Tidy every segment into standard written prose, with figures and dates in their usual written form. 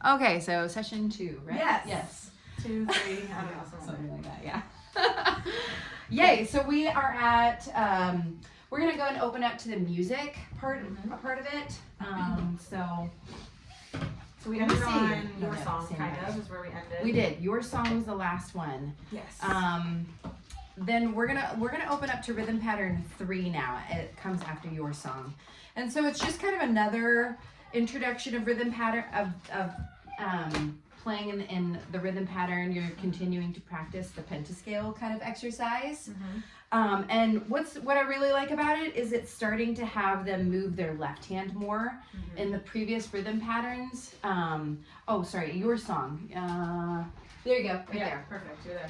Okay, so session 2, right? Yes. 2, 3, I don't know, something like that, yeah. Yay, so we are at, we're going to go and open up to the music part of it. So we ended on Your Song, kind of, is where we ended. We did. Your Song was the last one. Yes. Then we're gonna open up to rhythm pattern 3 now. It comes after Your Song, and so it's just kind of another introduction of rhythm pattern of playing in the rhythm pattern. You're continuing to practice the pentascale kind of exercise. And what I really like about it is it's starting to have them move their left hand more. In the previous rhythm patterns. Your Song. There you go, right there. Perfect. You're there.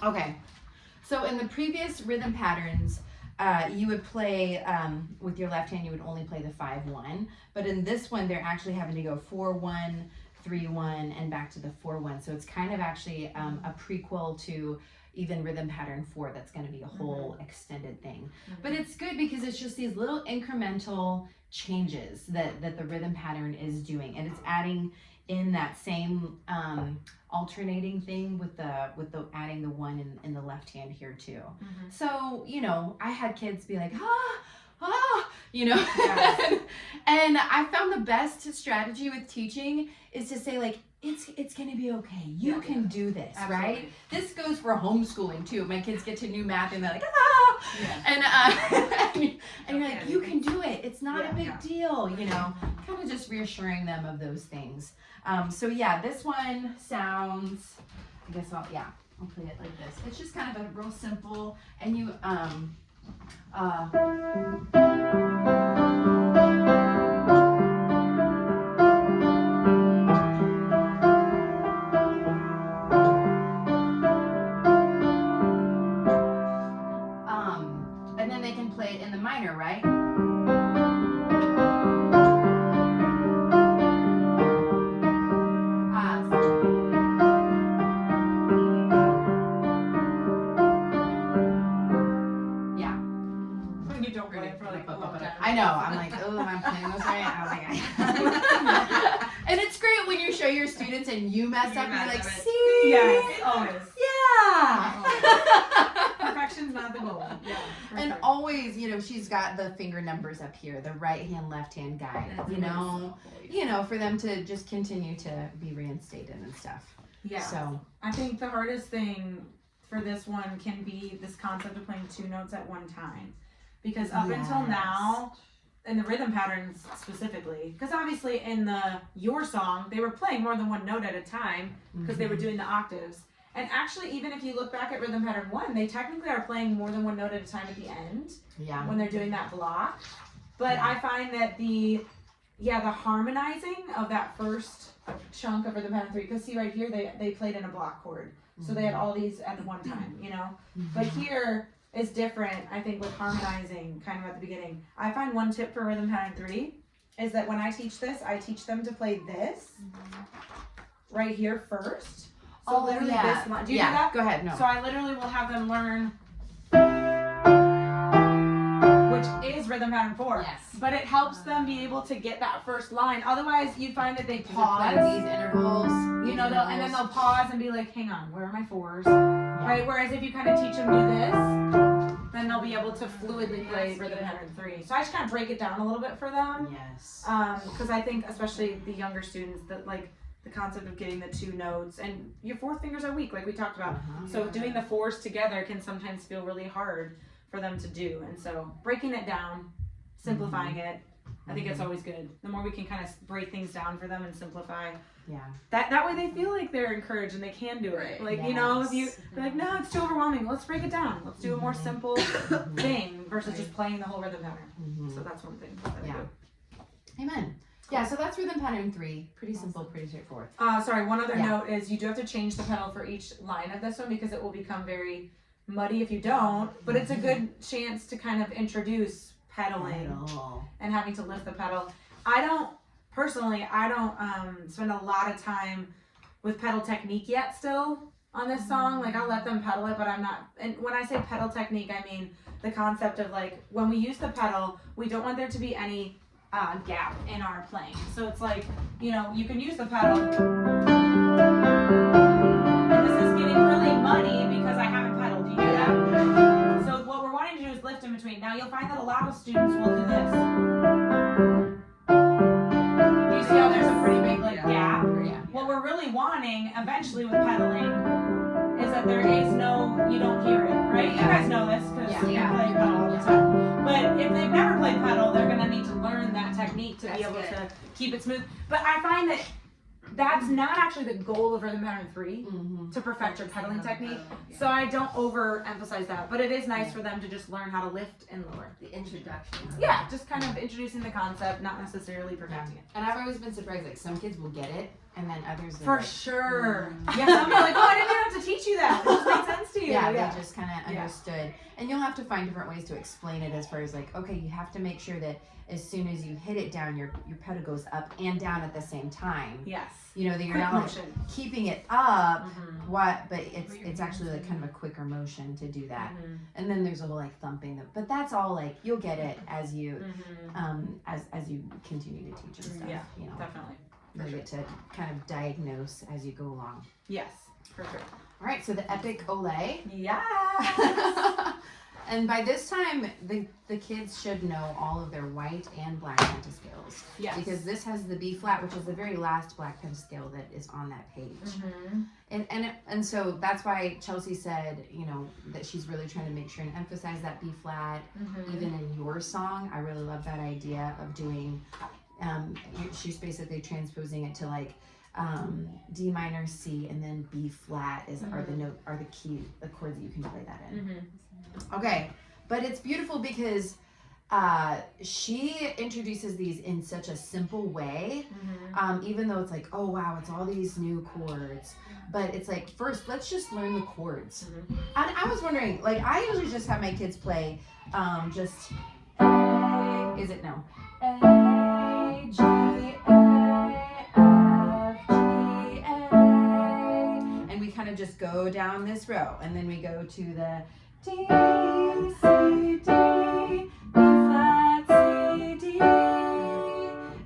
Okay. So in the previous rhythm patterns, you would play with your left hand. You would only play the 5-1, but in this one, they're actually having to go 4-1, 3-1, and back to the 4-1. So it's kind of actually a prequel to even rhythm pattern 4. That's going to be a whole extended thing. But it's good because it's just these little incremental changes that the rhythm pattern is doing, and it's adding in that same alternating thing with the adding the 1 in the left hand here too. So I had kids be like and I found the best strategy with teaching is to say, like, it's gonna be okay. You can do this. Absolutely. Right? This goes for homeschooling too. My kids get to new math and they're like, and you're like, you can do it. It's not a big deal. Kind of just reassuring them of those things. This one sounds. I guess I'll play it like this. It's just kind of a real simple, and you and then they can play it in the minor, right? You don't play it for like a long time. I know. I'm like, oh, I'm playing this right. And it's great when you show your students and you mess up and you're like, see? Yes, always. Yeah. Perfection's not the goal. Yeah. And always, she's got the finger numbers up here, the right hand, left hand guide, for them to just continue to be reinstated and stuff. Yeah. So I think the hardest thing for this one can be this concept of playing 2 notes at one time. Because up until now, in the rhythm patterns specifically, because obviously in the Your Song, they were playing more than 1 note at a time because they were doing the octaves. And actually, even if you look back at rhythm pattern 1, they technically are playing more than 1 note at a time at the end when they're doing that block. But I find that the harmonizing of that first chunk of rhythm pattern 3, because see right here, they played in a block chord. So they had all these at one time, But here is different, I think, with harmonizing kind of at the beginning. I find one tip for rhythm pattern 3 is that when I teach this, I teach them to play this right here first. So literally this line. Do you do that? Go ahead. No. So I literally will have them learn, which is rhythm pattern 4. Yes. But it helps them be able to get that first line. Otherwise, you find that they pause. These intervals. And then they'll pause and be like, hang on, where are my 4s? Right? Whereas if you kind of teach them to do this, then they'll be able to fluidly play rhythm pattern 3. So I just kind of break it down a little bit for them. Yes. Because I think, especially the younger students, that like the concept of getting the 2 notes and your 4th fingers are weak, like we talked about. So doing the 4s together can sometimes feel really hard for them to do. And so breaking it down, simplifying it, I think it's always good. The more we can kind of break things down for them and simplify. That way they feel like they're encouraged and they can do it. Like, if you're like, no, it's too overwhelming. Let's break it down. Let's do a more simple thing versus just playing the whole rhythm pattern. So that's one thing that I do. Amen. Yeah, so that's rhythm pattern 3. Pretty simple, pretty straightforward. Sorry, one other note is you do have to change the pedal for each line of this one because it will become very muddy if you don't. But it's a good chance to kind of introduce pedaling and having to lift the pedal. I don't spend a lot of time with pedal technique yet still on this song. Like, I'll let them pedal it, but I'm not. And when I say pedal technique, I mean the concept of, like, when we use the pedal, we don't want there to be any gap in our playing. So it's like, you know, you can use the pedal. And this is getting really muddy because I haven't pedaled. Do you hear that? So what we're wanting to do is lift in between. Now you'll find that a lot of students will do this. Do you see how there's a pretty big gap? Yeah. What we're really wanting eventually with pedaling is that there is no, you don't hear it, right? You guys know this because you play pedal all the time. But if they've never played pedal, they're going to need to learn that technique to be able to keep it smooth. But I find that that's not actually the goal of Rhythm Pattern 3, to perfect your pedaling technique. So I don't overemphasize that. But it is nice for them to just learn how to lift and lower. The introduction. Yeah, just kind of introducing the concept, not necessarily perfecting it. And I've always been surprised, like some kids will get it, and then others For like, sure. Yeah, some are like, oh, I didn't even have to teach you that. It just made sense to you. Yeah, they just kind of understood. And you'll have to find different ways to explain it as far as like, okay, you have to make sure that as soon as you hit it down, your pedal goes up and down at the same time. Yes. You know, that you're Quick not like, motion. keeping it up, but it's actually like kind of a quicker motion to do that. And then there's a little like thumping, but that's all like you'll get it as you as you continue to teach and stuff. Yeah, you know, definitely. you'll get to kind of diagnose as you go along. Yes, for sure. All right, so the epic Ole. Yeah. And by this time, the kids should know all of their white and black pentascales. Yes. Because this has the B flat, which is the very last black pentascale that is on that page. And so that's why Chelsea said, you know, that she's really trying to make sure and emphasize that B flat, even in your song. I really love that idea of doing, she's basically transposing it to like D minor, C, and then B flat are the key, the chords that you can play that in. Okay, but it's beautiful because she introduces these in such a simple way, even though it's like, oh wow, it's all these new chords, but it's like, first let's just learn the chords. And I was wondering, like, I usually just have my kids play just A, is it no? A, G, A, F, G, A, and we kind of just go down this row, and then we go to the D, C, D, B flat, C, D,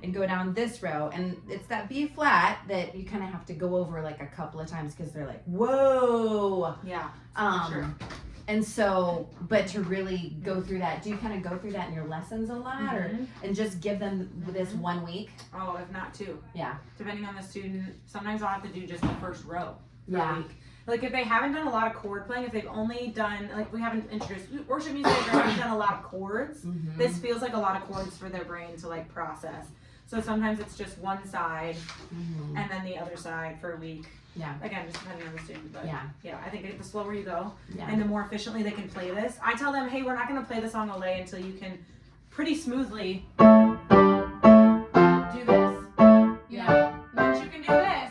and go down this row. And it's that B flat that you kind of have to go over like a couple of times because they're like, whoa. Yeah. Sure. And so, but to really go through that, do you kind of go through that in your lessons a lot, or and just give them this 1 week? Oh, if not 2. Yeah. Depending on the student, sometimes I'll have to do just the first row for Yeah. a week. Like if they haven't done a lot of chord playing, if they've only done, like we haven't introduced worship music, or haven't done a lot of chords, this feels like a lot of chords for their brain to like process. So sometimes it's just one side and then the other side for a week. Yeah. Again, just depending on the student, but Yeah. I think the slower you go Yeah. and the more efficiently they can play this. I tell them, hey, we're not going to play the song Ole until you can pretty smoothly do this. You know, once you can do this,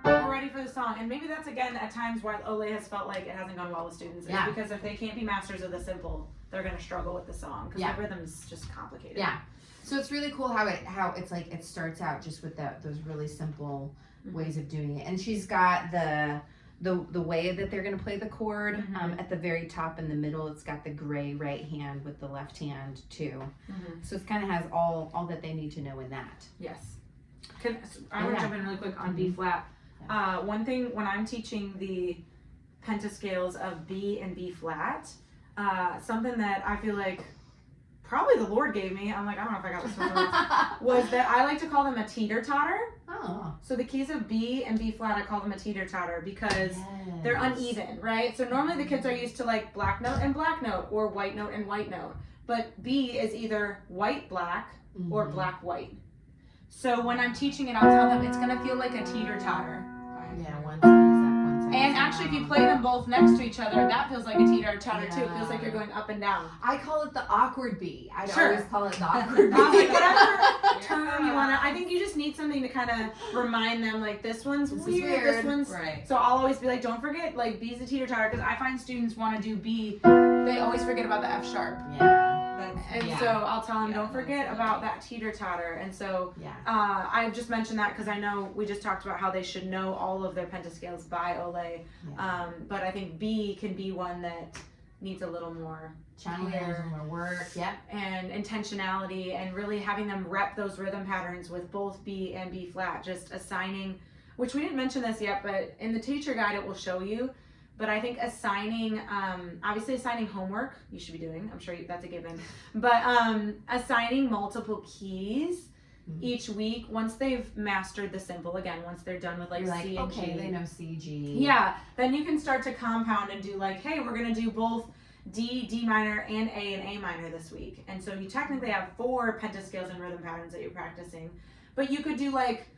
we're ready for the song. And maybe that's again at times why Ole has felt like it hasn't gone well with students. Yeah. Is because if they can't be masters of the simple, they're going to struggle with the song because the rhythm's just complicated. Yeah. So it's really cool how it's like it starts out just with those really simple ways of doing it. And she's got the way that they're going to play the chord at the very top in the middle. It's got the gray right hand with the left hand too. So it kind of has all that they need to know in that. Yes. I want to jump in really quick on B flat. One thing when I'm teaching the pentascales of B and B flat, something that I feel like probably the Lord gave me, I'm like, I don't know if I got this one right, was that I like to call them a teeter-totter. Oh. So the keys of B and B flat, I call them a teeter-totter because they're uneven, right? So normally the kids are used to like black note and black note or white note and white note. But B is either white-black or black-white. So when I'm teaching it, I'll tell them it's going to feel like a teeter-totter. Yeah, one side is up, one side And is actually, if you down. play them both next to each other, that feels like a teeter-totter too. It feels like you're going up and down. I call it the awkward bee. I Sure. always call it the awkward bee. I was like, whatever term you want to, I think you just need something to kind of remind them, like, this one's This is weird, weird. this one's, Right. so I'll always be like, don't forget, like, B's a teeter-totter, because I find students want to do B, they always forget about the F sharp. Yeah. And so I'll tell them, don't forget about that teeter-totter. And so Yeah. I just mentioned that because I know we just talked about how they should know all of their pentascales by Ole. But I think B can be one that needs a little more challenge, care more work. Yep. and intentionality, and really having them rep those rhythm patterns with both B and B flat, just assigning, which we didn't mention this yet, but in the teacher guide it will show you. But I think assigning, obviously assigning homework you should be doing, I'm sure that's a given, but assigning multiple keys each week once they've mastered the simple, again, once they're done with like C and okay, G. they know C, G. Yeah, then you can start to compound and do like, hey, we're gonna do both D, D minor, and A minor this week. And so you technically have 4 pentascales and rhythm patterns that you're practicing. But you could do like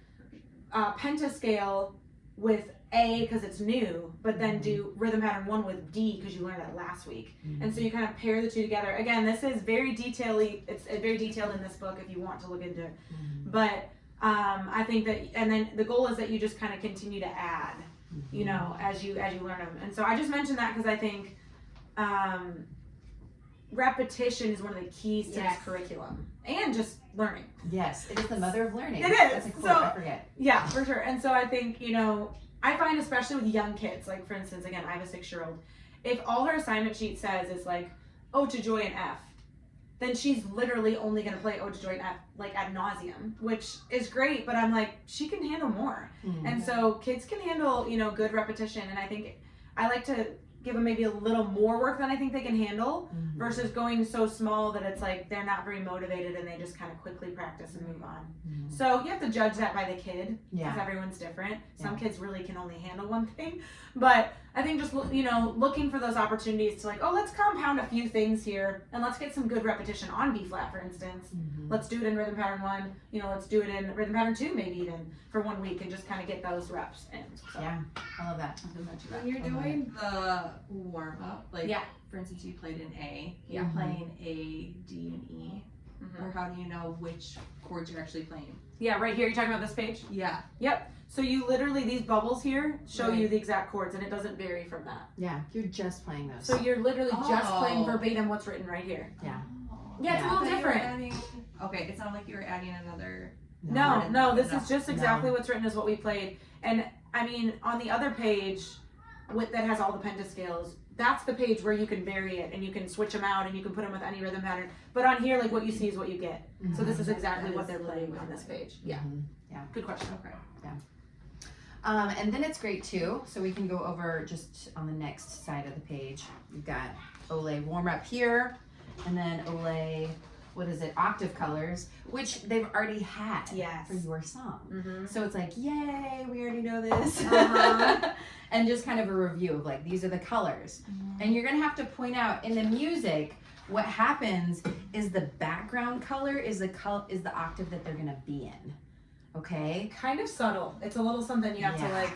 pentascale with A because it's new, but then do rhythm pattern 1 with D because you learned that last week. And so you kind of pair the two together. Again, this is very it's very detailed in this book if you want to look into it. But I think that, and then the goal is that you just kind of continue to add, you know, as you learn them. And so I just mentioned that because I think repetition is one of the keys to this curriculum and just learning. Yes, it is the mother of learning. It is. That's a quote, So, I forget. Yeah, for sure. And so I think, you know, I find especially with young kids, like for instance, again, I have a 6-year-old, if all her assignment sheet says is like, Ode to Joy and F, then she's literally only going to play Ode to Joy and F like ad nauseum, which is great, but I'm like, she can handle more. And so kids can handle, you know, good repetition. And I think I like to give them maybe a little more work than I think they can handle versus going so small that it's like they're not very motivated and they just kind of quickly practice and move on. So you have to judge that by the kid because everyone's different. Some kids really can only handle one thing, but I think just, you know, looking for those opportunities to like, oh, let's compound a few things here and let's get some good repetition on B flat, for instance. Let's do it in rhythm pattern 1, you know, let's do it in rhythm pattern 2 maybe even for 1 week and just kind of get those reps in. So. Yeah, I love that. When you're doing the warm up, like for instance, you played an A, you're playing A, D, and E, or how do you know which chords you're actually playing? Yeah, right here. You're talking about this page? Yeah. Yep. So you literally, these bubbles here show you the exact chords and it doesn't vary from that. Yeah, you're just playing those. So you're literally just playing verbatim what's written right here. Yeah. Yeah, it's a little different. Okay, it's not like you were adding another. No, this is just exactly what's written is what we played. And I mean, on the other page that has all the pentascales, that's the page where you can vary it and you can switch them out and you can put them with any rhythm pattern. But on here, like what you see is what you get. So this is exactly what they're playing on this page. Yeah. Yeah. Good question. Okay. And then it's great too. So we can go over just on the next side of the page. We've got Olay warm up here, and then Olay, what is it? Octave colors, which they've already had for your song. So it's like, yay, we already know this. And just kind of a review of like, these are the colors. And you're gonna have to point out in the music, what happens is the background color is the octave that they're gonna be in. Okay? Kind of subtle. It's a little something you have to like.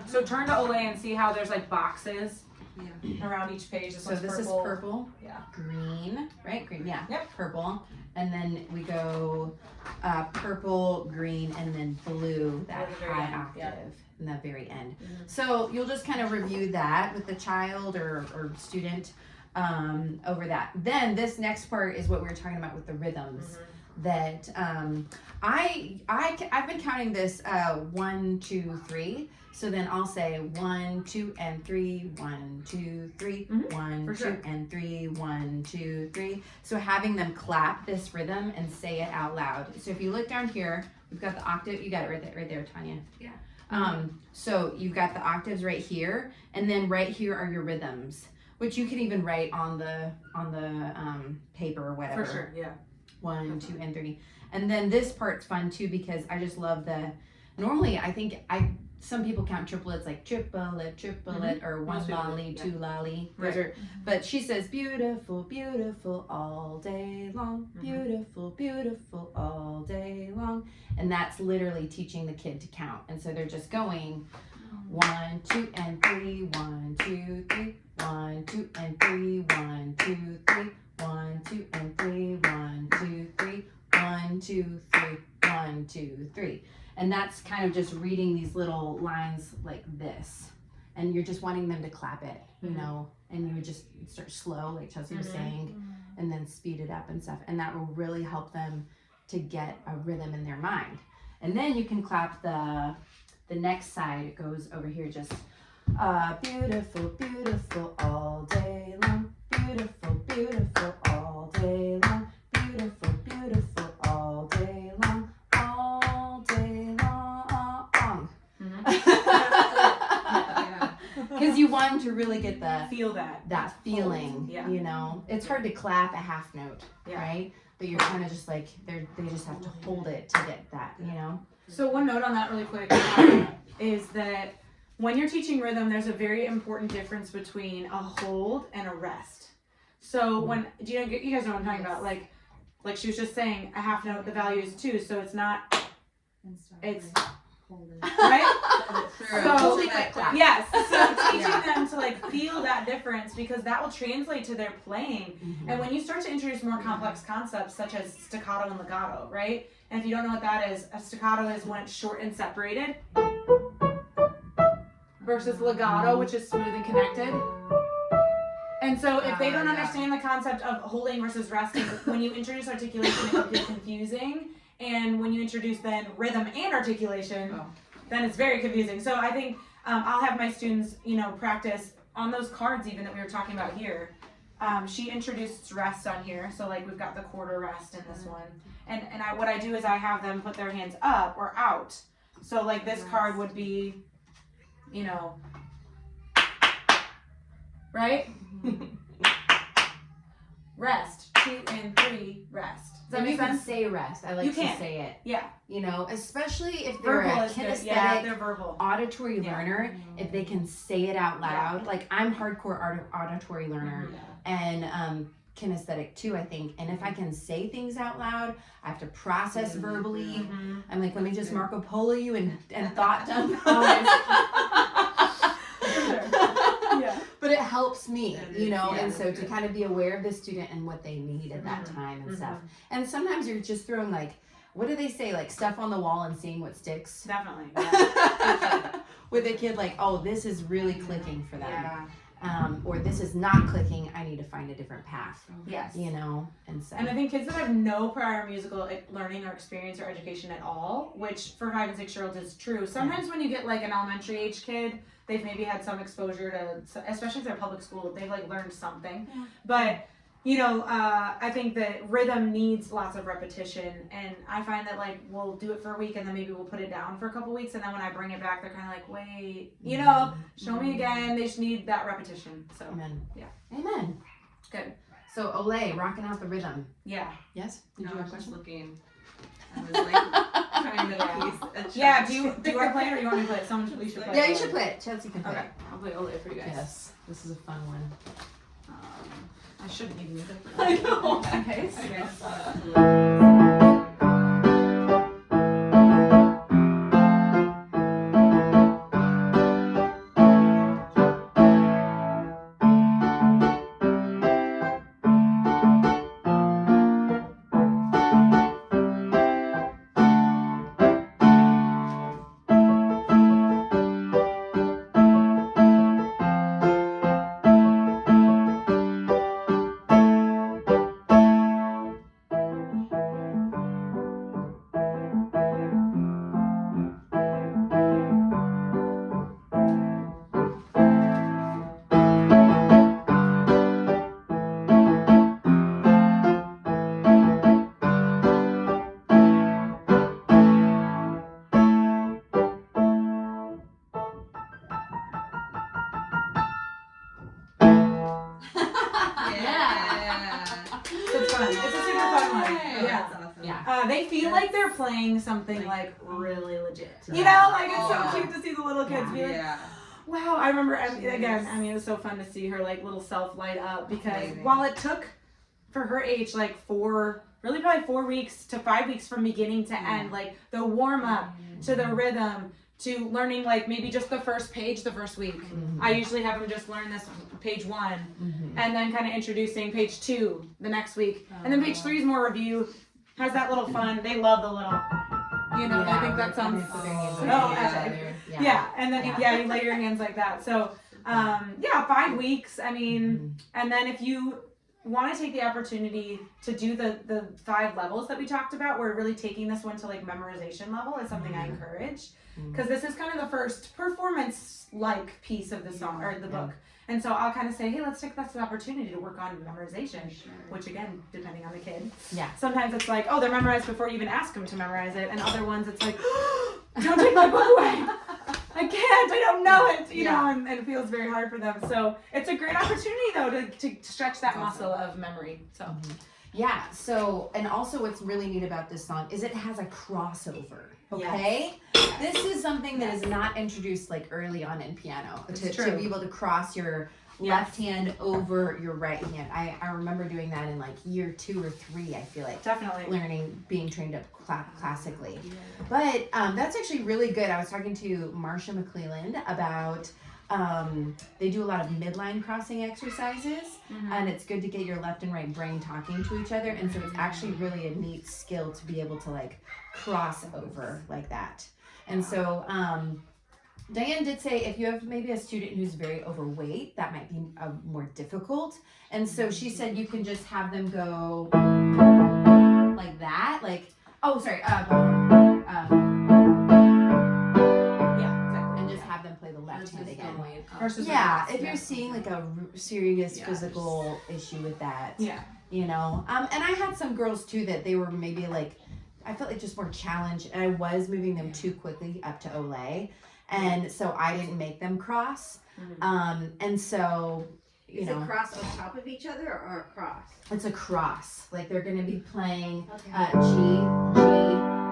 So turn to Olay and see how there's like boxes around each page. So this is purple. Green, right? Green, purple. And then we go purple, green, and then blue, that high octave in the very end. So you'll just kind of review that with the child or student over that. Then this next part is what we were talking about with the rhythms. That I've been counting this 1, 2, 3. So then I'll say 1, 2, and 3, 1, 2, 3, 1, 2, and 3, 1, 2, 3. So having them clap this rhythm and say it out loud. So if you look down here, we've got the octave. You got it right there, Tanya. Yeah. So you've got the octaves right here, and then right here are your rhythms, which you can even write on the paper or whatever. For sure, yeah. 1, 2, and 3. And then this part's fun too because I just love normally I think some people count triplets like triplet, or 1 lolly, 2 lolly. But she says beautiful, beautiful all day long, beautiful, beautiful all day long. And that's literally teaching the kid to count. And so they're just going 1, 2, and 3, 1, 2, 3, 1, 2, and 3, 1, 2, 3, 1, 2, and 3, 1, 2, 3, 1, 2, 3, 1, 2, 3. And that's kind of just reading these little lines like this. And you're just wanting them to clap it, you know, and you would just start slow, like Chelsea was saying, and then speed it up and stuff. And that will really help them to get a rhythm in their mind. And then you can clap the next side. It goes over here just Beautiful, beautiful all day long. Beautiful, beautiful all day long. Beautiful, beautiful all day long. All day long. Because you want them to really get feel that feeling. Yeah. You know, it's hard to clap a half note, right? But you're kind of just like they just have to hold it to get that, you know. So one note on that really quick is that when you're teaching rhythm, there's a very important difference between a hold and a rest. So when you guys know what I'm talking about? Like she was just saying, a half note, the value is 2, so it's not. It's right. So yes, so teaching them to like feel that difference, because that will translate to their playing. And when you start to introduce more complex concepts such as staccato and legato, right? And if you don't know what that is, a staccato is when it's short and separated, versus legato, which is smooth and connected. And so if they don't understand the concept of holding versus resting, when you introduce articulation, it can get confusing. And when you introduce then rhythm and articulation, then it's very confusing. So I think I'll have my students, practice on those cards even that we were talking about here. She introduced rest on here. So like we've got the quarter rest in this one. And what I do is I have them put their hands up or out. So like this card would be, right? Rest, 2 and 3, rest. Does that make sense? You can say rest. I like to say it. Yeah. Especially if they're verbal a kinesthetic, they're verbal. Auditory learner, if they can say it out loud. Yeah. Like I'm hardcore auditory learner and kinesthetic too, I think. And if I can say things out loud, I have to process verbally. I'm like, let me just Marco Polo you and thought dump. But it helps me, and so to kind of be aware of the student and what they need at that time and stuff. And sometimes you're just throwing like, what do they say? Like stuff on the wall and seeing what sticks. Definitely. With a kid, like, oh, this is really clicking for them. Or this is not clicking, I need to find a different path. Yes. And so. And I think kids that have no prior musical learning or experience or education at all, which for 5 and 6-year-olds is true. Sometimes when you get like an elementary age kid, they've maybe had some exposure to, especially if they're public school, they've like learned something. But, I think that rhythm needs lots of repetition. And I find that like we'll do it for a week and then maybe we'll put it down for a couple weeks. And then when I bring it back, they're kind of like, wait, show me again. They just need that repetition. So, Amen. Yeah. Amen. Good. So, Olay, rocking out the rhythm. Yeah. Yes? Did you have a question? Looking. I was like trying to piece a Yeah, do you want to play it or do you want me to play it? We should play it. Yeah, you should play it. Chelsea can play Okay. it. I'll play Olay for you guys. Yes. This is a fun one. I shouldn't need music. I know. Okay. They feel like they're playing something like really legit. Like it's so cute to see the little kids be like, wow. I remember, again, it was so fun to see her like little self light up because while it took for her age like 4 weeks to 5 weeks from beginning to end, like the warm up to the rhythm to learning like maybe just the first page the first week. I usually have them just learn this page 1 and then kind of introducing page 2 the next week. And then page 3 is more review. Has that little fun. They love the little, I think that sounds so epic. Yeah, and then you lay your hands like that. So, 5 weeks. I mean, and then if you want to take the opportunity to do the 5 levels that we talked about, we're really taking this one to like memorization level is something I encourage, because this is kind of the first performance like piece of the song or the book. And so I'll kind of say, hey, let's take this opportunity to work on memorization, which again, depending on the kid. Yeah. Sometimes it's like, oh, they're memorized before you even ask them to memorize it. And other ones, it's like, don't take my book away. I can't, I don't know it, you know, and it feels very hard for them. So it's a great opportunity though to stretch that muscle of memory. So. Yeah, so, and also what's really neat about this song is it has a crossover, okay? Yes. This is something that is not introduced like early on in piano, to be able to cross your left hand over your right hand. I remember doing that in like year 2 or 3, I feel like. Definitely. Learning, being trained up classically. Yeah. But that's actually really good. I was talking to Marsha McClelland about they do a lot of midline crossing exercises, and it's good to get your left and right brain talking to each other, and so it's actually really a neat skill to be able to like cross over like that. And so Diane did say if you have maybe a student who's very overweight, that might be more difficult, and so she said you can just have them go like that, like if you're seeing like a serious physical issue with that, you know, and I had some girls too that they were maybe like, I felt like just more challenged, and I was moving them too quickly up to Olé, and so I didn't make them cross, and so you know, it cross on top of each other or a cross? It's a cross, like they're going to be playing G,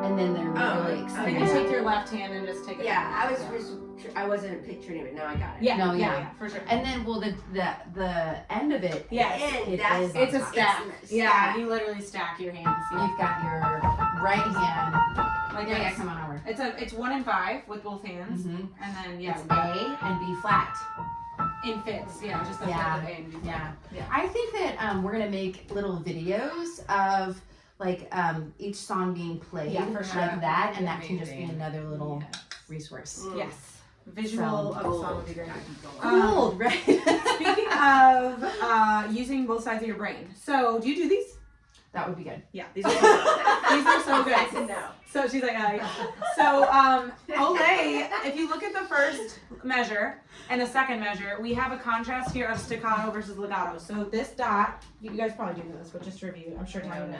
and then they're really extended. You take your left hand and just take it. Yeah, I wasn't picturing it. Now I got it. Yeah, for sure. And then, well, the end of it, it's a stack. Yeah, you literally stack your hands. You've got your right hand. Like, come on over. It's 1 and 5 with both hands, and then it's A and B flat. In fits, just the A and B flat. Yeah. I think that we're gonna make little videos of like each song being played like that, and that can just be another little resource. Yes. Visual of the song would be great. Cool, right? Speaking of using both sides of your brain, so do you do these? That would be good. Yeah, these are so good. So she's like, so Olé, if you look at the first measure and the second measure, we have a contrast here of staccato versus legato. So this dot, you guys probably do this, but just to review, I'm sure Tanya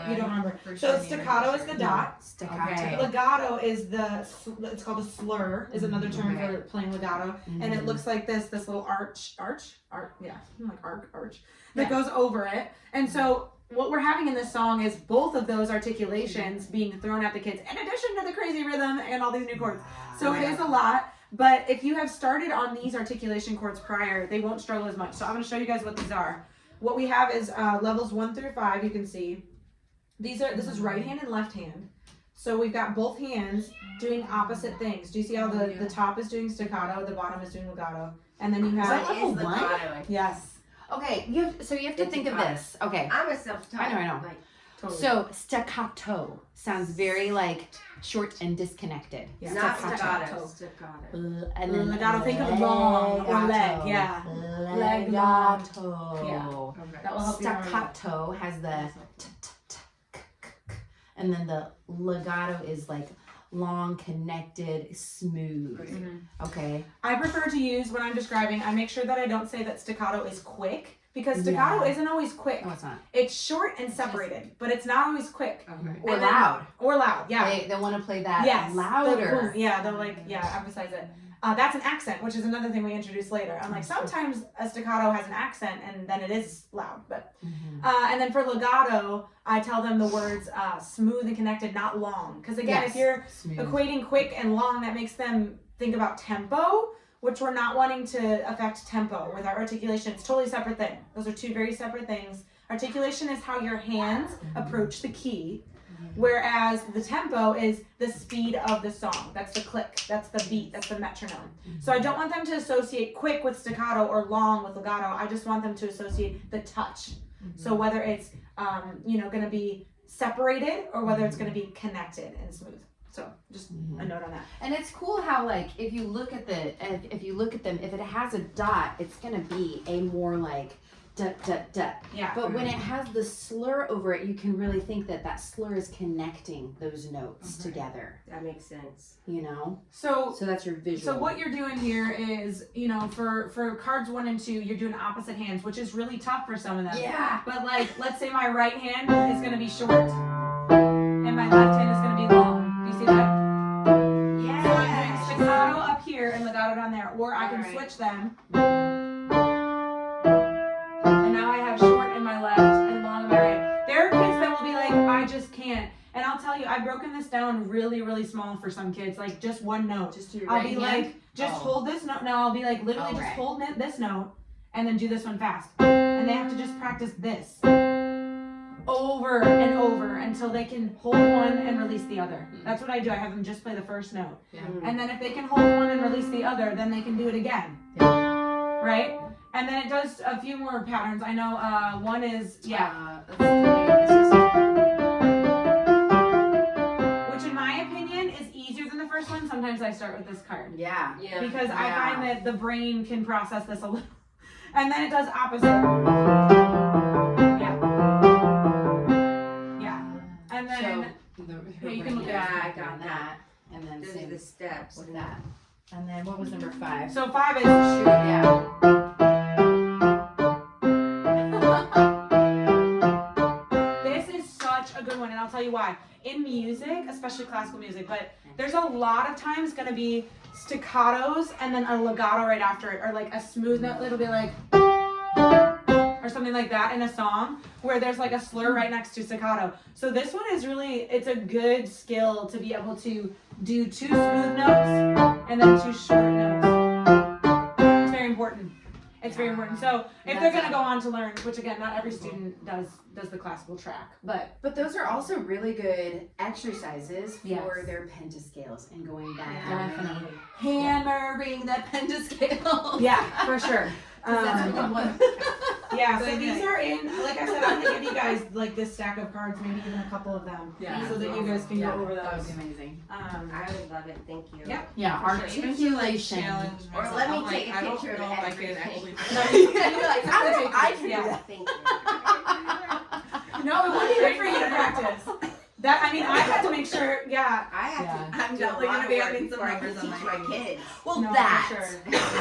you don't remember. So staccato is the dot. Staccato. Okay. Legato is it's called a slur, is another term for playing legato, and it looks like this little arch, like arch that goes over it, and so. What we're having in this song is both of those articulations being thrown at the kids, in addition to the crazy rhythm and all these new chords. So it is a lot, but if you have started on these articulation chords prior, they won't struggle as much. So I'm going to show you guys what these are. What we have is levels 1 through 5, you can see. This is right hand and left hand. So we've got both hands doing opposite things. Do you see how the top is doing staccato, the bottom is doing legato? And then you have... level 1? Yes. Okay, you have to think of this. Okay. I'm a self-taught. I know. Like, totally. So staccato sounds very like short and disconnected. Yeah. Not staccato. And then legato, think of long or leg. Yeah. Legato. Yeah. That will help staccato has the and then the legato is like long, connected, smooth. Okay. I prefer to use, when I'm describing, I make sure that I don't say that staccato is quick, because staccato isn't always quick. No, it's not. It's short and separated, but it's not always quick. Or loud. Or loud, yeah. They want to play that louder. They'll emphasize it. That's an accent, which is another thing we introduce later. I'm like, sometimes a staccato has an accent and then it is loud, but and then for legato, I tell them the words smooth and connected, not long. Because again, if you're equating quick and long, that makes them think about tempo, which we're not wanting to affect tempo with our articulation. It's a totally separate thing. Those are two very separate things. Articulation is how your hands approach the key. Whereas the tempo is the speed of the song. That's the click, that's the beat, that's the metronome. So I don't want them to associate quick with staccato or long with legato. I just want them to associate the touch. So whether it's going to be separated or whether it's going to be connected and smooth. So just a note on that. And it's cool how like if you look at them, if it has a dot, it's going to be a more like da da da. Yeah. But when it has the slur over it, you can really think that that slur is connecting those notes together. That makes sense. You know? So that's your visual. So what you're doing here is, you know, for cards 1 and 2, you're doing opposite hands, which is really tough for some of them. Yeah. But like, let's say my right hand is gonna be short, and my left hand is gonna be long. Do you see that? Yeah. So I'm doing staccato up here and legato down there, or I can Alright. switch them. And now I have short in my left and long in my right. There are kids that will be like, I just can't. And I'll tell you, I've broken this down really, really small for some kids, like just one note. Just do your I'll right be hand? like, just hold this note. No, I'll be like, literally just right. hold this note and then do this one fast. And they have to just practice this over and over until they can hold one and release the other. That's what I do. I have them just play the first note. Yeah. And then if they can hold one and release the other, then they can do it again. Right? And then it does a few more patterns. I know one is, which in my opinion is easier than the first one. Sometimes I start with this card. Yeah. Yeah. Because I Yeah. find that the brain can process this a little. And then it does opposite. Yeah. Yeah. And then, So you can look at I it. got that. And then Those are same the steps. with that. And then what was number 5? so 5 is, Shoot, yeah. this is such a good one, and I'll tell you why. In music, especially classical music, but there's a lot of times going to be staccatos and then a legato right after it, or like a smooth note. It'll be like, or something like that in a song where there's like a slur right next to staccato. So this one is really, it's a good skill to be able to do 2 smooth notes and then 2 short notes. It's very important. It's very important. So if they're going to go on to learn, which again, not every student does the classical track, but those are also really good exercises for Yes. their pentascales and going back. definitely. Hammering the pentascale. Yeah, for sure. That's really one. Yeah, so these are in, like I said, I'm going to give you guys like this stack of cards, maybe even a couple of them, Yeah. so that you guys can go over That those. would be amazing. I would love it. Thank you. Yep. Yeah, For sure. Even if you, like, articulation. challenge Or myself, let me I'm take a I don't picture of know if I can everything. actually do Like, I can do Yeah. that. Thank you. No, it would be good for you to practice. That, I mean, I had to make sure, yeah. I have Yeah. to I'm do a definitely lot gonna of be work having some before I can numbers on teach my my kids. Well, No, for that sure.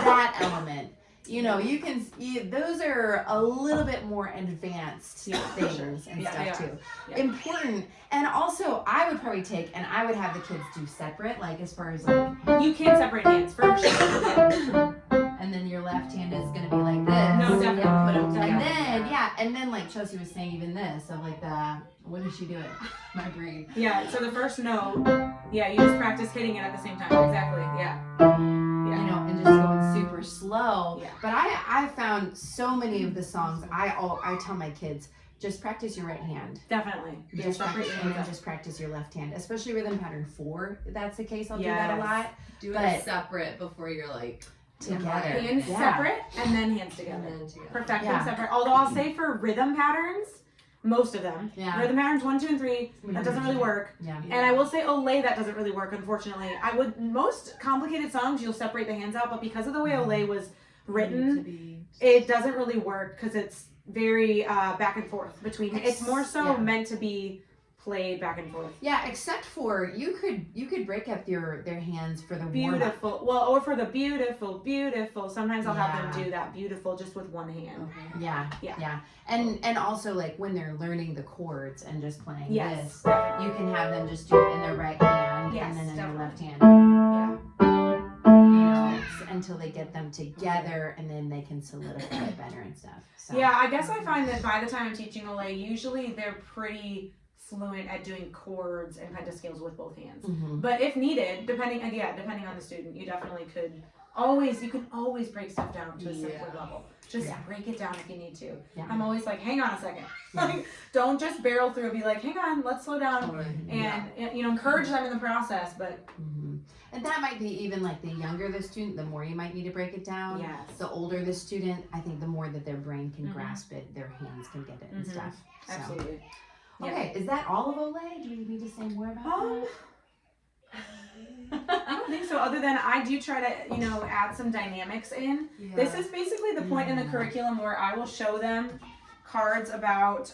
that element, you know, you can those are a little bit more advanced Yeah, for things sure. and Yeah, stuff yeah. too. Yeah. Important, and also I would probably take and I would have the kids do separate, like as far as like, You can separate hands, for sure. and then your left hand is gonna be like this. No, definitely. And put 'em Definitely. and then and then like Chelsea was saying, even this of like the what did she do it? My brain. Yeah, so the first note, yeah, you just practice hitting it at the same time. Exactly, yeah. You know, and just going super slow. Yeah. But I found so many of the songs. I tell my kids, just practice your right hand. Definitely. Just separate practice, your and then hands. just practice your left hand, especially rhythm pattern 4. If that's the case, I'll do Yes. that a lot Do But- it separate before you're like together. Hands Yeah. separate and then hands and together. then together. Perfect Yeah. them separate. Although I'll say for rhythm patterns, most of them, Yeah. rhythm patterns 1, 2, and 3, that doesn't really work. Yeah. And I will say Olay, that doesn't really work, unfortunately. Most complicated songs, you'll separate the hands out, but because of the way Olay was written, it doesn't really work because it's very back and forth between. It's more so Yeah. meant to be played back and forth. Yeah, except for you could break up their hands for the warm-up. Beautiful. Well, or for the beautiful, beautiful. Sometimes I'll have Yeah. them do that beautiful just with one hand. Yeah, Yeah. yeah, and also like when they're learning the chords and just playing Yes. this, you can have them just do it in their right hand Yes, and then in their definitely. left hand. Yeah. You know, until they get them together, and then they can solidify it better and stuff. So. Yeah, I guess I find that by the time I'm teaching Olay, usually they're pretty fluent at doing chords and pentascales with both hands. Mhm. But if needed, depending on the student, you definitely could you can always break stuff down to a simpler level. Just Yeah. break it down if you need to. Yeah. I'm always like, hang on a second. Like, don't just barrel through and be like, hang on, let's slow down. And, you know, encourage them in the process, but Mhm. And that might be even like the younger the student, the more you might need to break it down. yes. The older the student, I think the more that their brain can Mhm. grasp it, their hands can get it and Mhm. stuff. So. Absolutely. Yeah. Okay, is that all of Olay? Do we need to say more about Um, that? I don't think so, other than I do try to, add some dynamics in. Yeah. This is basically the point in the curriculum where I will show them cards about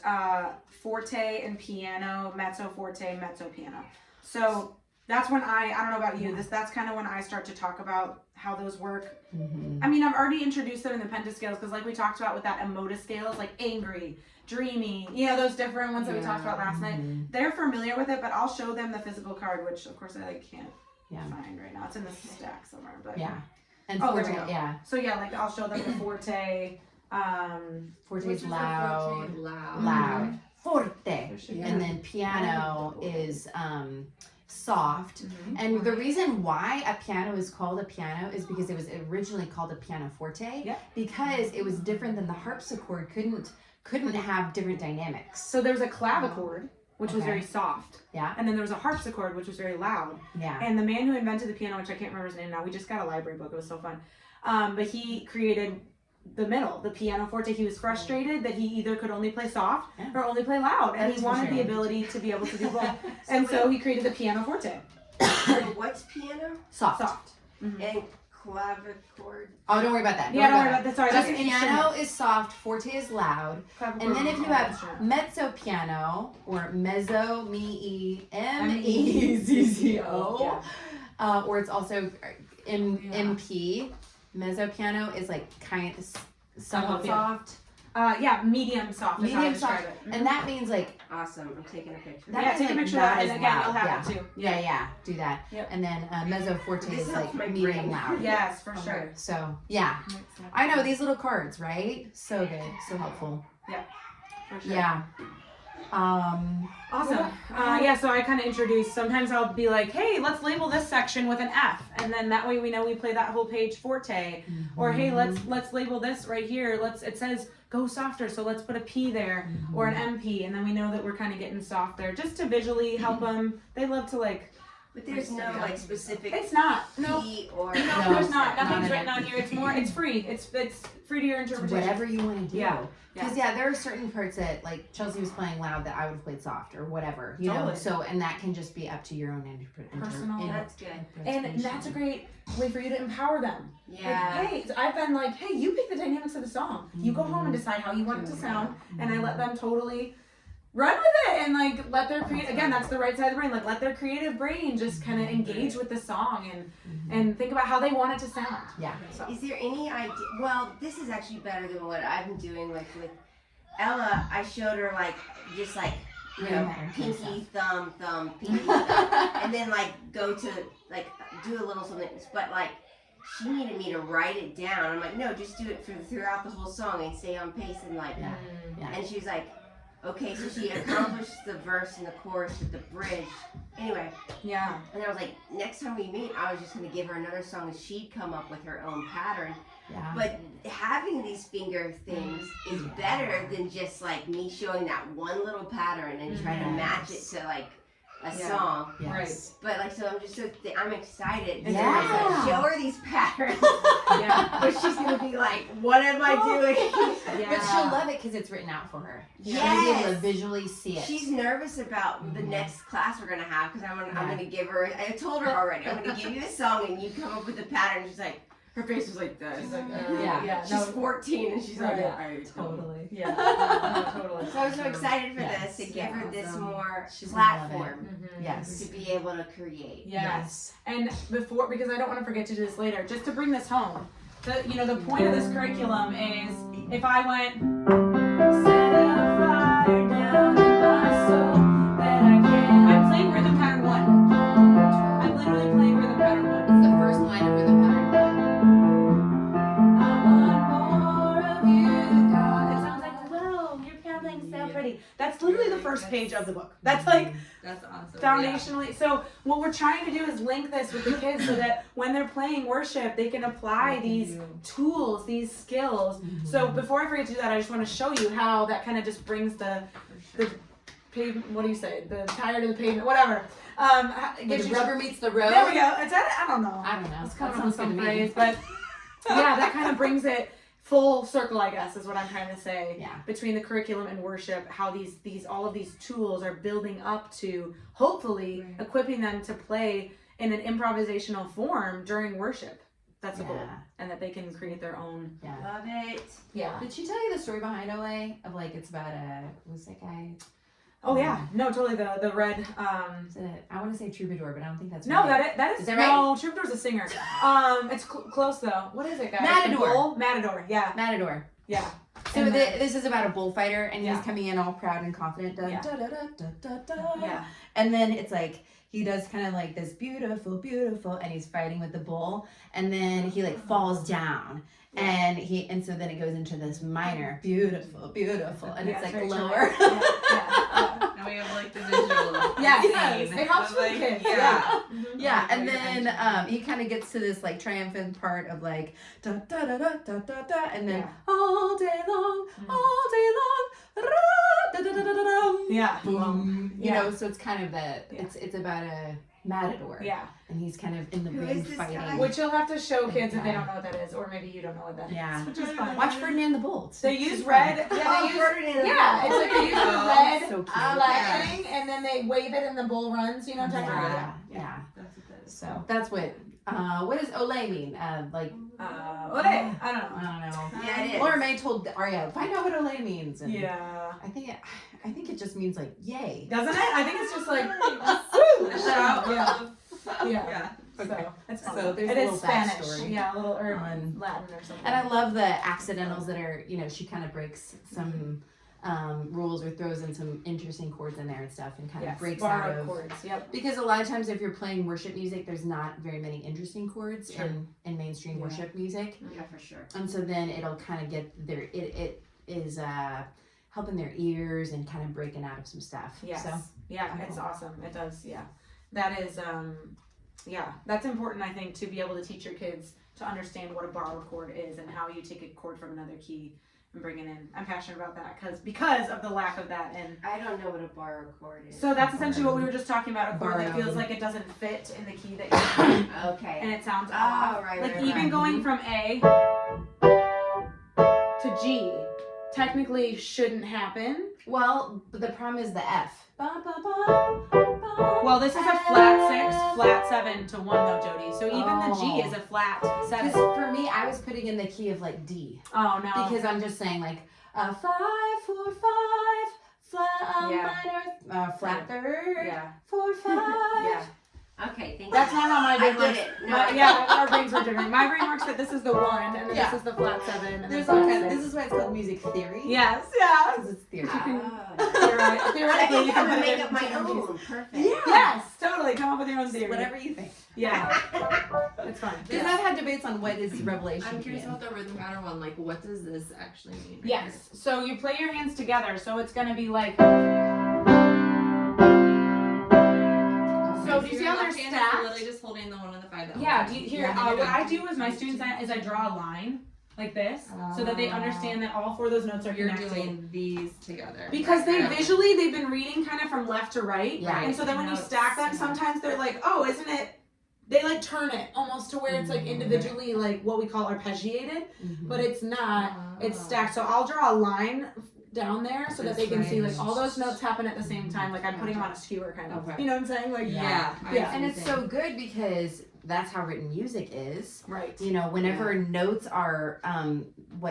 forte and piano, mezzo forte, mezzo piano. So that's when I don't know about you, that's kind of when I start to talk about how those work. I mean, I've already introduced them in the pentascales because like we talked about with that emotive scales, like angry, dreamy, those different ones that we talked about last night. They're familiar with it, but I'll show them the physical card, which of course I can't find right now. It's in the stack somewhere, but And there we forte, go. So like I'll show them the forte. Forte is loud. Loud. Forte. And then piano is soft. And the reason why a piano is called a piano is because it was originally called a pianoforte because it was different than the harpsichord. Couldn't have different dynamics. So there's a clavichord, which was very soft. Yeah. And then there was a harpsichord, which was very loud. Yeah. And the man who invented the piano, which I can't remember his name now, we just got a library book. It was so fun. But he created the middle, the pianoforte. He was frustrated that he either could only play soft or only play loud. And he wanted the ability to be able to do both. So he created the pianoforte. What's piano? Soft. And clavichord? Oh, don't worry about that. Don't worry about that. Sorry, Just that's piano is soft, forte is loud. Clavichord And then if you have instrument. mezzo piano or mezzo, M-E-Z-Z-O, or it's also MP. Mezzo piano is like kind of somewhat soft. Medium soft. Is how I Medium describe soft. it. And that means like Awesome. I'm taking a picture. that take a means, picture of like, that, and not again, as you'll loud. have it too. Yeah, do that. Yep. And then mezzo forte This is helps my like medium brain. loud. Yes, for sure. So yeah, I know these little cards, right? So good, so helpful. For sure. Yeah. Awesome. So I kind of introduce, sometimes I'll be like, hey, let's label this section with an F. And then that way we know we play that whole page forte. Or hey, let's label this right here. It says go softer, so let's put a P there or an MP. And then we know that we're kind of getting soft there just to visually help them. They love to But there's no specific it's not. No. P or No, there's not. Nothing's no. written on here. It's free. It's free to your interpretation. Whatever you want to do. Yeah. Because there are certain parts that like Chelsea was playing loud that I would have played soft or whatever, you know. Totally. So and that can just be up to your own Personal. That's good. And that's a great way for you to empower them. Yeah. Like, hey, I've been like, hey, you pick the dynamics of the song. You go home and decide how you want it to sound, and I let them totally run with it and like let their again, that's the right side of the brain. Like let their creative brain just kind of engage with the song and think about how they want it to sound. Yeah. So. Is there any idea? Well, this is actually better than what I've been doing. Like with Ella, I showed her pinky, thumb, pinky, thumb, and then go to do a little something. But she needed me to write it down. I'm like, no, just do it throughout the whole song and stay on pace and And she was like, okay, so she accomplished the verse and the chorus with the bridge. Anyway. Yeah. And I was like, next time we meet, I was just going to give her another song and she'd come up with her own pattern. Yeah. But having these finger things is better than just me showing that one little pattern and trying to match it to a song. Yes. But so I'm just I'm excited. Yeah. Show her these patterns. Yeah. But she's going to be like, what am I doing? But she'll love it because it's written out for her. She'll be Yes. able to visually see it. She's nervous about the next class we're going to have because I'm going to give her, I told her already, I'm going to give you the song and you come up with the pattern. She's like, her face was like this. She's like, Yeah. She's 14 and she's like, Totally. Yeah. Totally. So I'm so excited for Yes. this to give her this more She's gonna love it. platform Yes. to be able to create. Yes. And because I don't want to forget to do this later, just to bring this home, the point of this curriculum is if I went, set a fire down in my soul that I can. I'm playing rhythm pattern 1. I'm literally playing rhythm pattern 1. It's the first line of rhythm pattern. I want more of you, God. It sounds like, whoa, your piano playing so pretty. That's literally the first page of the book. That's That's awesome. foundationally. So what we're trying to do is link this with the kids so that when they're playing worship, they can apply these tools, these skills. So before I forget to do that, I just want to show you how that kind of just brings the pavement, what do you say? The tire to the pavement, whatever. The rubber meets the road. There we go. Is that, I don't know. I don't know. It's kind That of sounds good some to me. phrase, but yeah, that kind of brings it full circle, I guess, is what I'm trying to say. Yeah. Between the curriculum and worship, how all of these tools are building up to hopefully equipping them to play in an improvisational form during worship. That's a goal. Yeah. And that they can create their own. Love it. Yeah. Did she tell you the story behind Olay? Of like, it's about who's that guy? Oh yeah. No, totally. The red. Is it I want to say Troubadour, but I don't think that's No, right. that is Is that no. Troubadour's a singer. It's close though. What is it, guys? Matador. Bull? Matador. Yeah. Matador. Yeah. So And this is about a bullfighter, and Yeah. he's coming in all proud and confident. Da, Yeah. da, da, da, da, da. Yeah. And then it's like he does kind of like this beautiful, beautiful, and he's fighting with the bull, and then he like falls down, and so then it goes into this minor, beautiful, beautiful, and Yeah, it's like very lower. Yeah. And we have like the visual. Yeah. scene It helps of, for like, the kids. Yeah. Yeah, and Very then he kind of gets to this like triumphant part of like da da da da da da da, and then Yeah. all day long, da, da, da, da, da, da, Yeah. boom. You Yeah. know, so it's kind of that. It's about a matador. Yeah. And he's kind of in the Who ring is this fighting. guy? Which you'll have to show kids if they don't know what that is, or maybe you don't know what that is. Yeah. Which is fun. Watch Ferdinand the Bull. They use red. Oh, Yeah, they use. Ferdinand. Yeah, it's like they use the red So cute. flag thing, and then they wave it, and the bull runs. You know what I'm talking about? Yeah, yeah. That's what that is. So that's what does Olay mean? Like, What? I don't know. I don't know. Yeah, it is. Laura May told Aria, find out what Olay means. And Yeah. I think it just means like yay. Doesn't it? I think it's just like. A shout Yeah. of. Yeah. Okay. So it's fun. So there's it a is little Spanish. backstory. Yeah, a little or on- Latin or something. And I love the accidentals that are, she kind of breaks some rules or throws in some interesting chords in there and stuff and kind of breaks out borrowed of. chords. Yep. Because a lot of times if you're playing worship music, there's not very many interesting chords Sure. in mainstream Yeah. worship music. Yeah, for sure. And so then it'll kind of get their, it is helping their ears and kind of breaking out of some stuff. Yes. So, Yeah, it's awesome. It does. Yeah. That is. Yeah, that's important. I think to be able to teach your kids to understand what a borrowed chord is and how you take a chord from another key and bring it in. I'm passionate about that because of the lack of that. And I don't know what a borrowed chord is. so that's essentially what we were just talking about. A chord that Borrowed. feels like it doesn't fit in the key that you're in, Okay. and it sounds Oh, off. right, Like right, even right. going from A to G technically shouldn't happen. well, but the problem is the F. Ba, ba, ba, ba, Well, this is a flat 6, flat 7 to 1 though, Jody. So even the G Oh. is a flat 7. Because for me, I was putting in the key of like D. Oh no. Because I'm just saying like 5, 4, 5, flat minor, flat third, Yeah. 4, 5. Yeah. Okay, thank That's you. not how my I brain get works. it. No, My- I yeah, our brains are different. My brain works that this is the 1 and then Yeah. this is the flat 7. And There's then all flat kinds. 6. This is why it's called music theory. Yes, yeah. Because it's theory. Oh. Theoretically, you I can can put make it up my in two own. Perfect. Yes, totally. Come up with your own theory. Whatever you think. Yeah, it's fun. Because I've had debates on what is revelation. I'm curious mean. about the rhythm pattern one. Like, what does this actually mean? Yes. So you play your hands together. So it's gonna be like. So do you see how they're left hand is stacked? literally just holding the 1 and the 5. That Yeah. one. Do you hear? Yeah. What I do with my students is I draw a line like this, so that they understand that all 4 of those notes are You're connected. doing these together. Because they Right. visually they've been reading kind of from left to right, Yeah. and so then when you Notes, stack them, yeah. sometimes they're like, oh, isn't it? They like turn it almost to where it's like individually like what we call arpeggiated, but it's not. It's stacked. So I'll draw a line down there so that they can see like all those notes happen at the same time. Like I'm putting them on a skewer kind of. Okay. You know what I'm saying? Like Yeah. Yeah. And it's so good because that's how written music is. right. Whenever notes are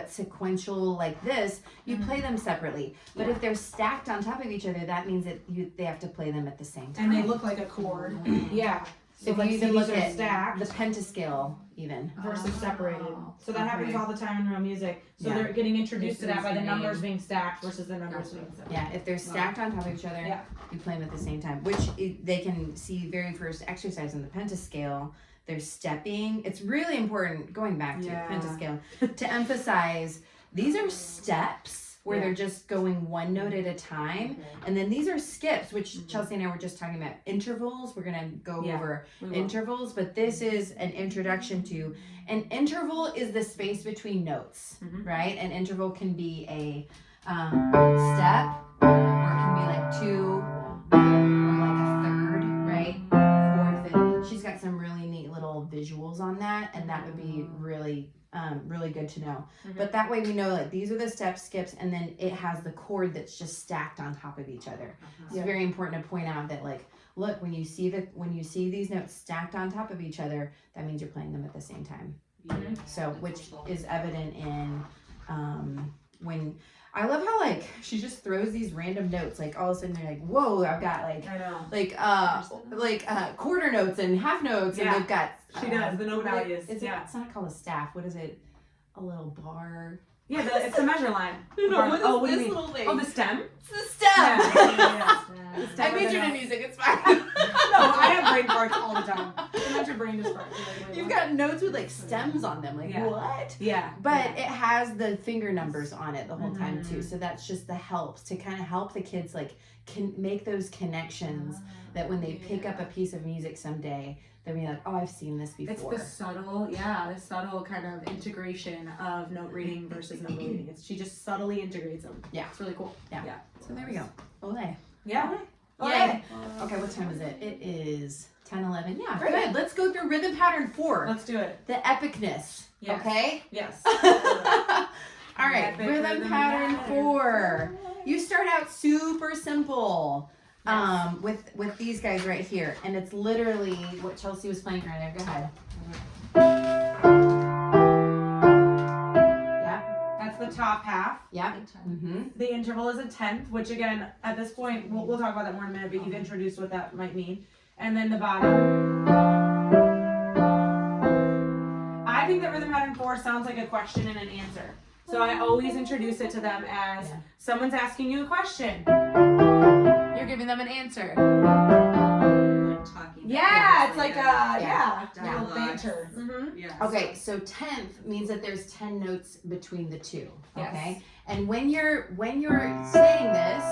sequential like this, you play them separately. But if they're stacked on top of each other, that means that they have to play them at the same time. And they look like a chord. Yeah. So If like you even these look are at stacked the pentascale, even. versus separated. So that happens Okay. all the time in real music. So Yeah. they're getting introduced to that by the Listening. numbers being stacked versus the numbers being separated. Yeah, if they're stacked on top of each other, Yeah. you play them at the same time, which they can see very first exercise in the pentascale. They're stepping. It's really important, going back to Yeah. pentascale, to emphasize these are steps where they're just going one note at a time. And then these are skips, which Chelsea and I were just talking about. Intervals. We're going to go Yeah, over we will. intervals, but this is an introduction to an interval is the space between notes, right? An interval can be a step, or it can be like 2, or like a third, right? 4th. And she's got some really neat little visuals on that, and that would be really really good to know. Mhm. But that way we know like these are the steps, skips, and then it has the chord that's just stacked on top of each other. It's very important to point out that like, look, when you see these notes stacked on top of each other, that means you're playing them at the same time. So, which is evident in when I love how like she just throws these random notes. Like all of a sudden they're like, whoa, I've got like I know. quarter notes and half notes, and they've got. She does the note values. It's not called a staff. What is it? A little bar. Yeah, it's the measure line. No, what do you mean? little thing? Oh, the stem. It's the stem. Yeah. I majored in music. It's fine. No, I have brain farts all the time. Sometimes your brain just farts. You've got notes with like stems on them. Like what? Yeah. But it has the finger numbers on it the whole time too. So that's just the helps to kind of help the kids like can make those connections that when they pick up a piece of music someday, they'll be like, oh, I've seen this before. It's the subtle kind of integration of note reading versus number reading. She just subtly integrates them. Yeah. It's really cool. Yeah. So there we go. Olé. Yeah. Yay. Okay, what time is it? It is 10:11. Yeah, good. Let's go through rhythm pattern 4. Let's do it. The epicness. Yes. Okay? Yes. All right, Epic rhythm pattern 4. You start out super simple. With these guys right here, and it's literally what Chelsea was playing earlier. Go ahead. Yeah. That's the top half. Yeah. Mm-hmm. The interval is a tenth, which again, at this point, we'll talk about that more in a minute, but you've introduced what that might mean. And then the bottom. I think that rhythm pattern 4 sounds like a question and an answer. So I always introduce it to them as someone's asking you a question. You're giving them an answer. Like talking. Yeah, it's like a Dialogue. banter. Mm-hmm. Yeah. Okay, so 10th means that there's 10 notes between the two. Okay, Yes. and when you're saying this,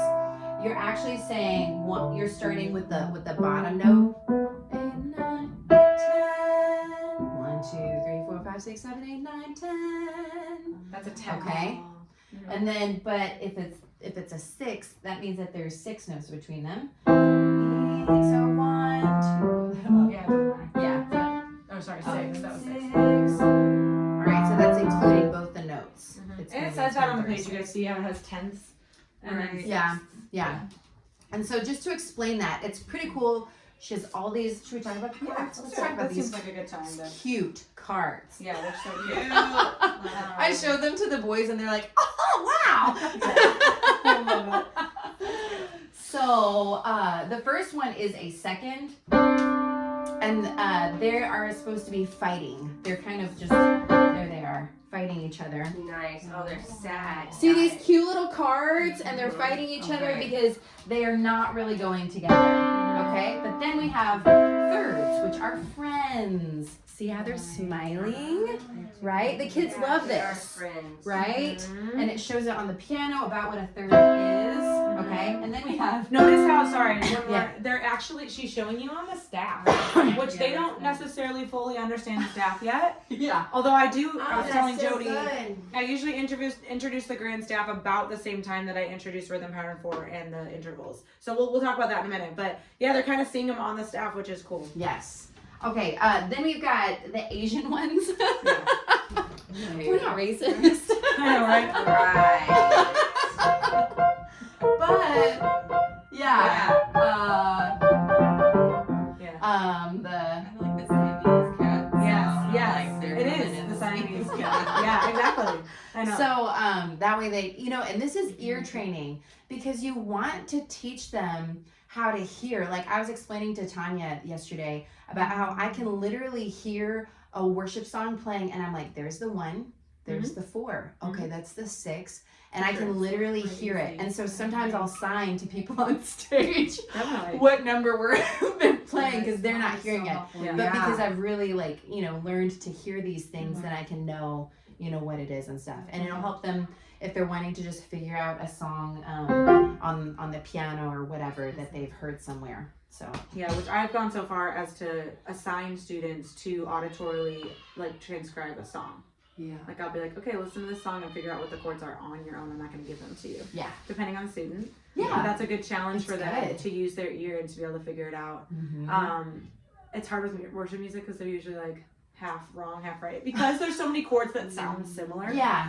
you're actually saying you're starting with the bottom note. 8, 9, 10. 1, 2, 3, 4, 5, 6, 7, 8, 9, 10. That's a tenth. Okay, and then but if it's a 6, that means that there's 6 notes between them. So 1, 2. Yeah. Oh, sorry, 6. That was 6. 6. All right, so that's including both the notes. And it says that on the page. You guys see how it has tenths? And then Yeah. And so just to explain that, it's pretty cool. She has all these. Should we talk about? Let's talk about that these seems like a good time to. cute cards. Yeah, they're so cute. I showed them to the boys, and they're like, "Oh wow!" I love So the first one is a second, and they are supposed to be fighting. They're kind of just there. They are fighting each other. Nice. Oh, they're sad. See these cute little cards, and they're fighting each other because they are not really going together. Okay, but then we have thirds, which are friends. See how they're smiling, right? The kids love They are this, friends. right? And it shows it on the piano about what a third is. Okay, and then we have. Notice how, they're actually, she's showing you on the staff, which they don't necessarily fully understand the staff yet. Yeah. Although I was telling so Jody, good. I usually introduce the grand staff about the same time that I introduce rhythm pattern 4 and the intervals. So we'll talk about that in a minute. But yeah, they're kind of seeing them on the staff, which is cool. Yes. Okay. Then we've got the Asian ones. We're not racist. I know, right? Right. But yeah. The I like the Siamese cats. Yes. Like they're It coming is in the Siamese cat. cat. Yeah, exactly. I know. so that way they and this is ear training because you want to teach them how to hear. Like I was explaining to Tanya yesterday about how I can literally hear a worship song playing and I'm like, there's the 1, there's the 4, okay, that's the 6, and I can literally hear it. And so sometimes I'll sign to people on stage what number we're playing because they're not hearing it. But because I've really learned to hear these things, then I can know what it is and stuff, and it'll help them if they're wanting to just figure out a song on the piano or whatever that they've heard somewhere. So yeah, which I've gone so far as to assign students to auditorily transcribe a song. Yeah. Like I'll be like, okay, listen to this song and figure out what the chords are on your own. I'm not going to give them to you. Yeah. Depending on the student. Yeah. That's a good challenge It's for them good. to use their ear and to be able to figure it out. Mm-hmm. It's hard with worship music because they're usually like, half wrong, half right, because there's so many chords that sound similar. Yeah.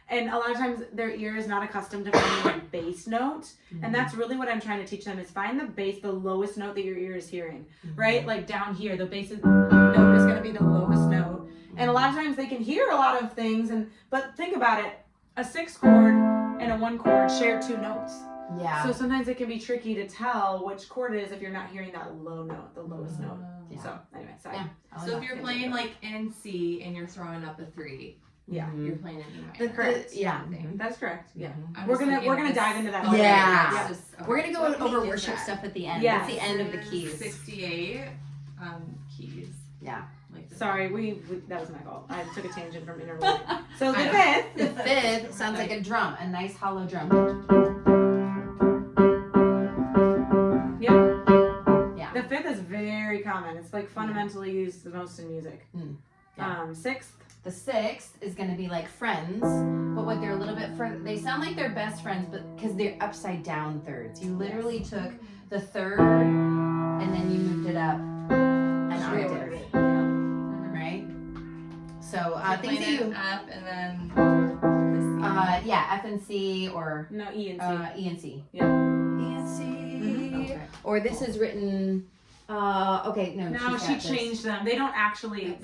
And a lot of times their ear is not accustomed to finding a bass note. And that's really what I'm trying to teach them is find the bass, the lowest note that your ear is hearing, right? Like down here, the bass note is going to be the lowest note. And a lot of times they can hear a lot of things, but think about it. A 6 chord and a 1 chord share 2 notes. Yeah. So sometimes it can be tricky to tell which chord it is if you're not hearing that low note, the lowest note. Yeah. So anyway, sorry. Yeah. So if you're playing like in C and you're throwing up a 3, Yeah. you're playing an E minor. Correct. Yeah. That's correct. Yeah. I'm We're just gonna thinking of dive into that. Okay. Yeah. Yeah. We're gonna go What over key is worship that? stuff at the end. Yes. That's the end of the keys. 68 keys. Yeah. Like the Sorry, we that was my fault. I took a tangent from interval. So the I know. fifth. The fifth sounds like a drum, a nice hollow drum. Yep. Yeah. The fifth is very common. It's like fundamentally used the most in music. Yeah. Sixth. The sixth is going to be like friends, but what they're a little bit further. They sound like they're best friends, but because they're upside down thirds. You literally took the third and then you moved it up an octave, right? So things that you F and then F and C or No, E and C. E and C. Yeah. E and C. Okay. Or this is written. Okay, no. No, she's she got this. changed them. They don't actually.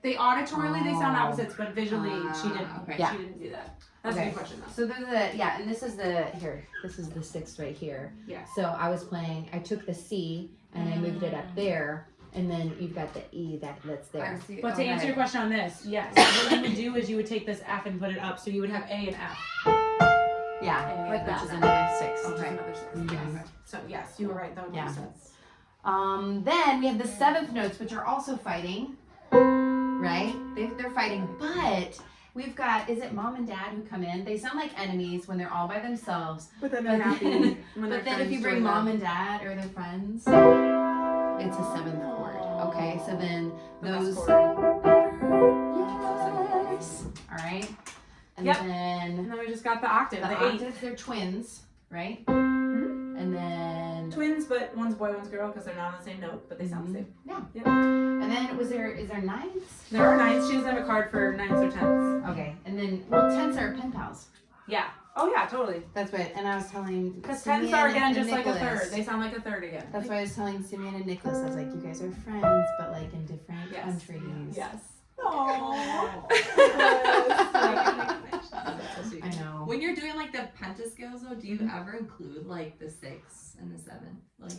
They auditorily they sound opposites, but visually she didn't. Okay. Yeah. She didn't do that. That's a Okay. good question though. So there's and this is this is the sixth right here. Yeah. So I took the C and I moved it up there, and then you've got the E that's there. But to answer your question on this, yes, what you would do is you would take this F and put it up, so you would have A and F. Yeah, like which that. is another six. Which is Okay. another 6. Mhm. Yes. So yes, you were right. That would Yeah. make sense. Then we have the seventh notes, which are also fighting, right? They're fighting, but we've got, is it mom and dad who come in? They sound like enemies when they're all by themselves. But then they're happy when But then if you bring mom and dad or their friends, it's a seventh chord. Okay, so then those. Yes. All right. And Yep. then And then we just got the octave, the the eighth. octaves, they're twins, right? Mhm. And then Twins, but one's boy, one's girl, because they're not on the same note, but they sound the same. and then is there ninths? There are 9s. She doesn't have a card for 9s or 10s. Okay, and then tenths are pen pals. Yeah. Oh yeah, totally. That's what, and I was telling Because Simeon 10s are again and just like a Nicholas. third. They sound like a third again. That's why I was telling Simeon and Nicholas. I was like, you guys are friends, but like in different Yes. countries. Yes. Oh. I know. When you're doing like the pentascales though, do you ever include like the 6 and the 7? Like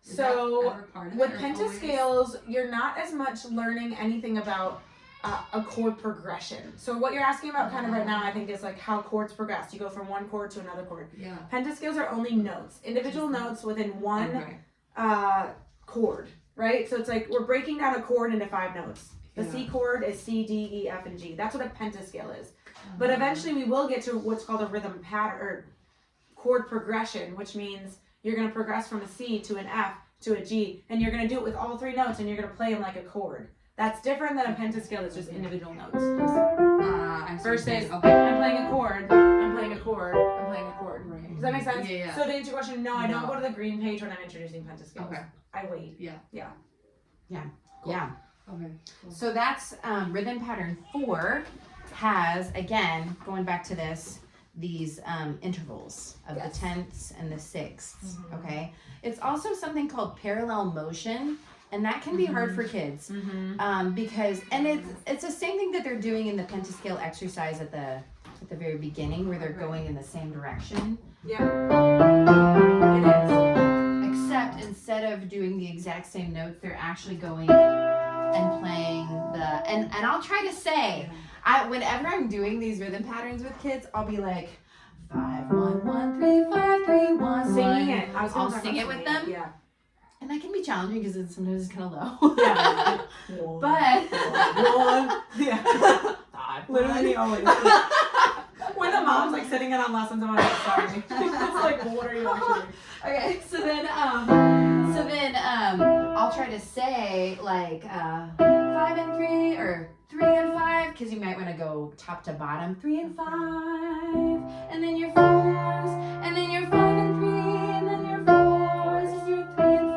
is So, that ever part of With it, or always- pentascales, you're not as much learning anything about a chord progression. So what you're asking about kind of right now, I think, is like how chords progress. You go from one chord to another chord. Yeah. Pentascales are only notes, individual notes within one Okay. chord, right? So it's like we're breaking down a chord into 5 notes. The Yeah. C chord is C, D, E, F, and G. That's what a pentascale is. But eventually we will get to what's called a rhythm pattern or chord progression, which means you're going to progress from a C to an F to a G, and you're going to do it with all 3 notes, and you're going to play them like a chord. That's different than a pentascale that's just individual notes. I see. Versus, Okay. I'm playing a chord, I'm playing a chord, I'm playing a chord. Right. Does that make sense? Yeah. So to answer your question, no, I don't No. go to the green page when I'm introducing pentascales. Okay. I wait. Yeah. Okay. So that's rhythm pattern 4 has, again, going back to this, these intervals of the tenths and the sixths, okay? It's also something called parallel motion, and that can be hard for kids because, and it's the same thing that they're doing in the pentascale exercise at the very beginning where they're going in the same direction. Yeah. It is. Except instead of doing the exact same notes, they're actually going and playing and I'll try to say, whenever I'm doing these rhythm patterns with kids, I'll be like 5 1 1 3 5 3 1 Singing 1. it. I'll sing it with them. Yeah. And that can be challenging because sometimes it's kind of low. Yeah. But Yeah. 5 Literally always. When the mom's like sitting in on lessons, I'm like, sorry. It's like, well, what are you actually doing? Okay, so then I'll try to say like 5 and 3 or 3 and 5 because you might want to go top to bottom. 3 and 5, and then your 4s, and then your 5 and 3, and then your 4s, and your 3 and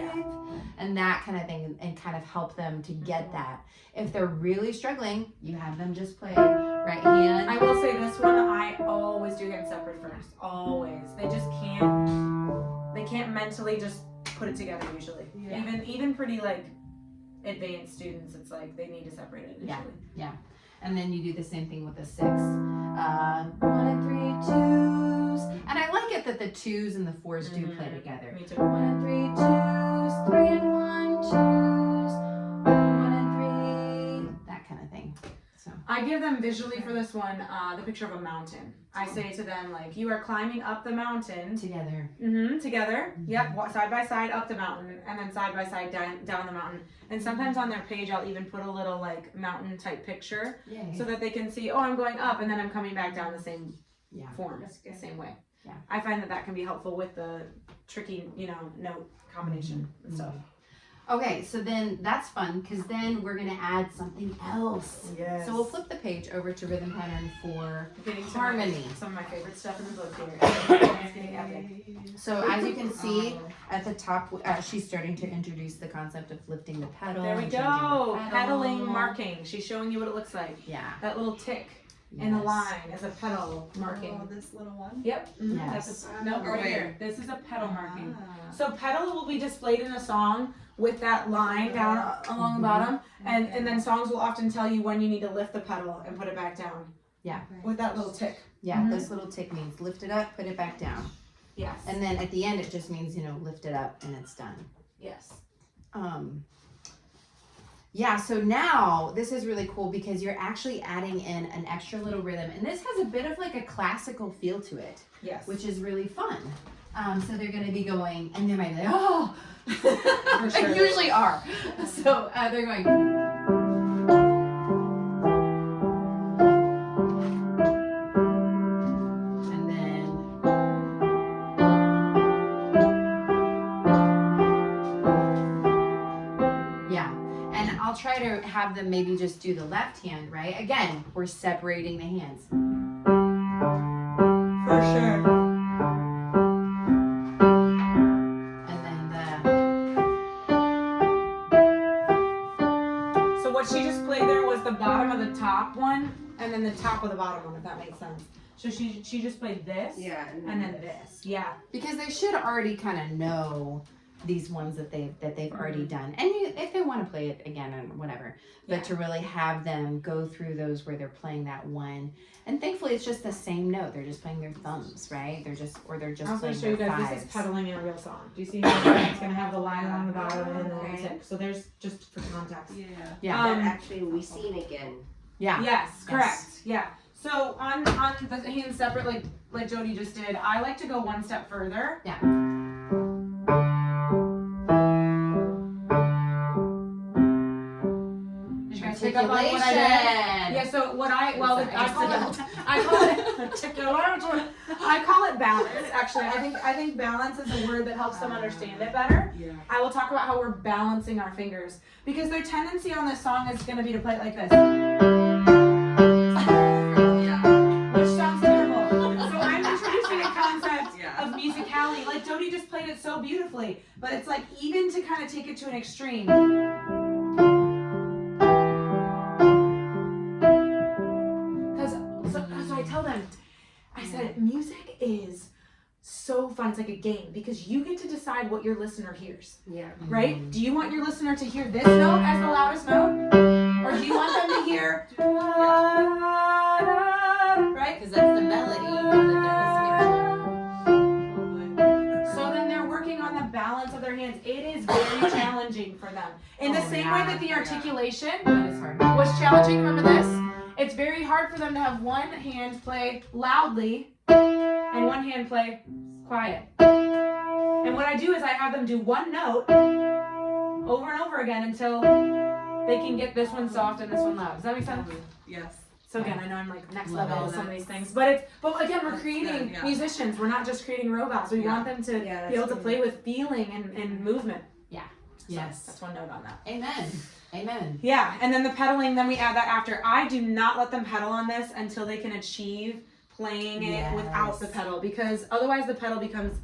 5, and that kind of thing, and kind of help them to get that. If they're really struggling, you have them just play right hand. I will say this one, I always do hand separate first. Always. They just can't mentally just put it together usually. Yeah. Even pretty like advanced students, it's like they need to separate it initially. Yeah. And then you do the same thing with the 6. 1 and 3 2s. And I like it that the 2s and the 4s do play together. Me too. 1 and 3 2s, 3 and 1 2s, 1 and 3, that kind of thing. So I give them visually for this one the picture of a mountain. I say to them like, you are climbing up the mountain together. Together. Yep, side by side up the mountain, and then side by side down the mountain. And sometimes on their page, I'll even put a little like mountain type picture, so that they can see, oh, I'm going up, and then I'm coming back down the same form, the same way. Yeah. I find that can be helpful with the tricky, note combination and stuff. Okay, so then that's fun because then we're gonna add something else. Yes. So we'll flip the page over to rhythm pattern for Getting harmony. Some of my favorite stuff in the book here. It's getting epic. So as you can see at the top, she's starting to introduce the concept of lifting the pedal. There we and changing go. the pedal. Pedaling marking. She's showing you what it looks like. Yeah. That little tick in the line is a pedal marking. Oh, this little one? Yep. Yes. No, right here. This is a pedal marking. So pedal will be displayed in a song with that line down along the bottom, and then songs will often tell you when you need to lift the pedal and put it back down. Yeah. With that little tick. Yeah, this little tick means lift it up, put it back down. Yes. And then at the end, it just means, lift it up and it's done. Yes. Yeah, so now this is really cool because you're actually adding in an extra little rhythm. And this has a bit of like a classical feel to it. Yes. Which is really fun. So they're going to be going, and they might be like, oh, For sure. they usually are. So they're going. And then. Yeah. And I'll try to have them maybe just do the left hand, right? Again, we're separating the hands. For sure. What she just played there was the bottom of the top one, and then the top of the bottom one, if that makes sense. So she just played this, and then this, Because they should already kind of know these ones that they've already done, and if they want to play it again and whatever, but to really have them go through those where they're playing that one, and thankfully it's just the same note. They're just playing their thumbs, right? They're just I was playing going to show you their guys. fives. This is pedaling in a real song. Do you see how it's going to have the line along the bottom and then the little tick? So there's just for context. Yeah. That actually we seen again. Yeah. Yes, correct. Yeah. So on the hands separate, like Jody just did, I like to go one step further. Yeah. Did you guys pick up on what I did? Yeah. So what I call it balance. Actually, I think balance is a word that helps them understand it better. Yeah. I will talk about how we're balancing our fingers because their tendency on this song is going to be to play it like this. Which sounds terrible. So I'm introducing a concept of musicality. Like Jody just played it so beautifully, but it's like even to kind of take it to an extreme. So I tell them, I said, music is so fun. It's like a game because you get to decide what your listener hears. Yeah. Right? Do you want your listener to hear this note as the loudest note? Or do you want them to hear right? Because that's the melody that So then they're working on the balance of their hands. It is very challenging for them. In the same way that the articulation they're listening to. was challenging, remember this? It's very hard for them to have one hand play loudly and one hand play quiet. And what I do is I have them do one note over and over again until they can get this one soft and this one loud. Does that make sense? Yes. So again, I know I'm like next level with some of these things, but again, we're creating musicians. We're not just creating robots. We want them to be able to play with feeling and movement. Yeah. So Yes. that's one note on that. Amen. Amen. Yeah, and then the pedaling, then we add that after. I do not let them pedal on this until they can achieve playing it without the pedal, because otherwise the pedal becomes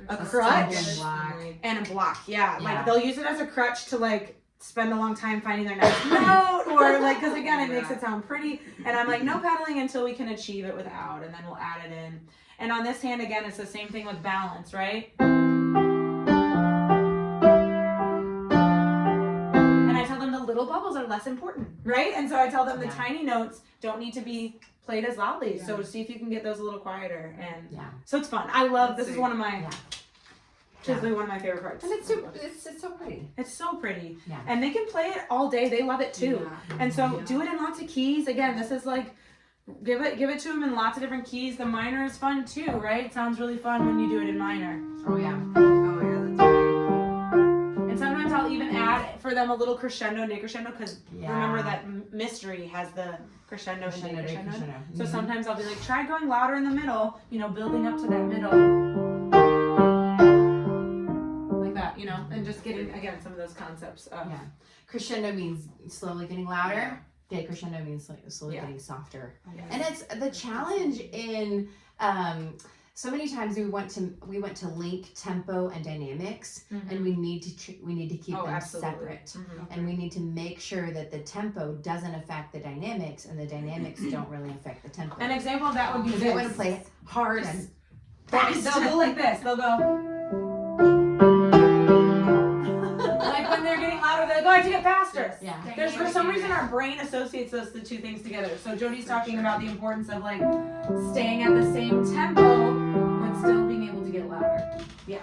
a crutch block. and a block. Yeah, like they'll use it as a crutch to like spend a long time finding their next note, or like, because again, it makes it sound pretty. And I'm like, no pedaling until we can achieve it without, and then we'll add it in. And on this hand, again, it's the same thing with balance, right? And I tell them the little bubbles are less important, right? And so I tell them the tiny notes don't need to be played as loudly. So see if you can get those a little quieter. And so it's fun. I love, this is one of my, truthfully one of my favorite parts. And it's so pretty. It's so pretty. Yeah. And they can play it all day. They love it too. And so do it in lots of keys. Again, this is like, give it to them in lots of different keys. The minor is fun too, right? It sounds really fun when you do it in minor. Oh yeah. Oh yeah, that's right. And sometimes I'll even add for them a little crescendo, decrescendo, because remember that mystery has the crescendo and decrescendo. So sometimes I'll be like, try going louder in the middle, you know, building up to that middle. Like that, you know, and just getting, again, some of those concepts. Crescendo means slowly getting louder. Decrescendo means slowly getting softer. And it's the challenge in so many times we went to link tempo and dynamics, and we need to keep them separate, and we need to make sure that the tempo doesn't affect the dynamics, and the dynamics don't really affect the tempo. An example of that would be this. They want to play hard and fast. They'll go like this. They'll go. Like when they're getting louder, they're going to get faster. Yeah. There's for some reason our brain associates the two things together. So Jody's talking about the importance of like staying at the same tempo but still being able to get louder. Yeah.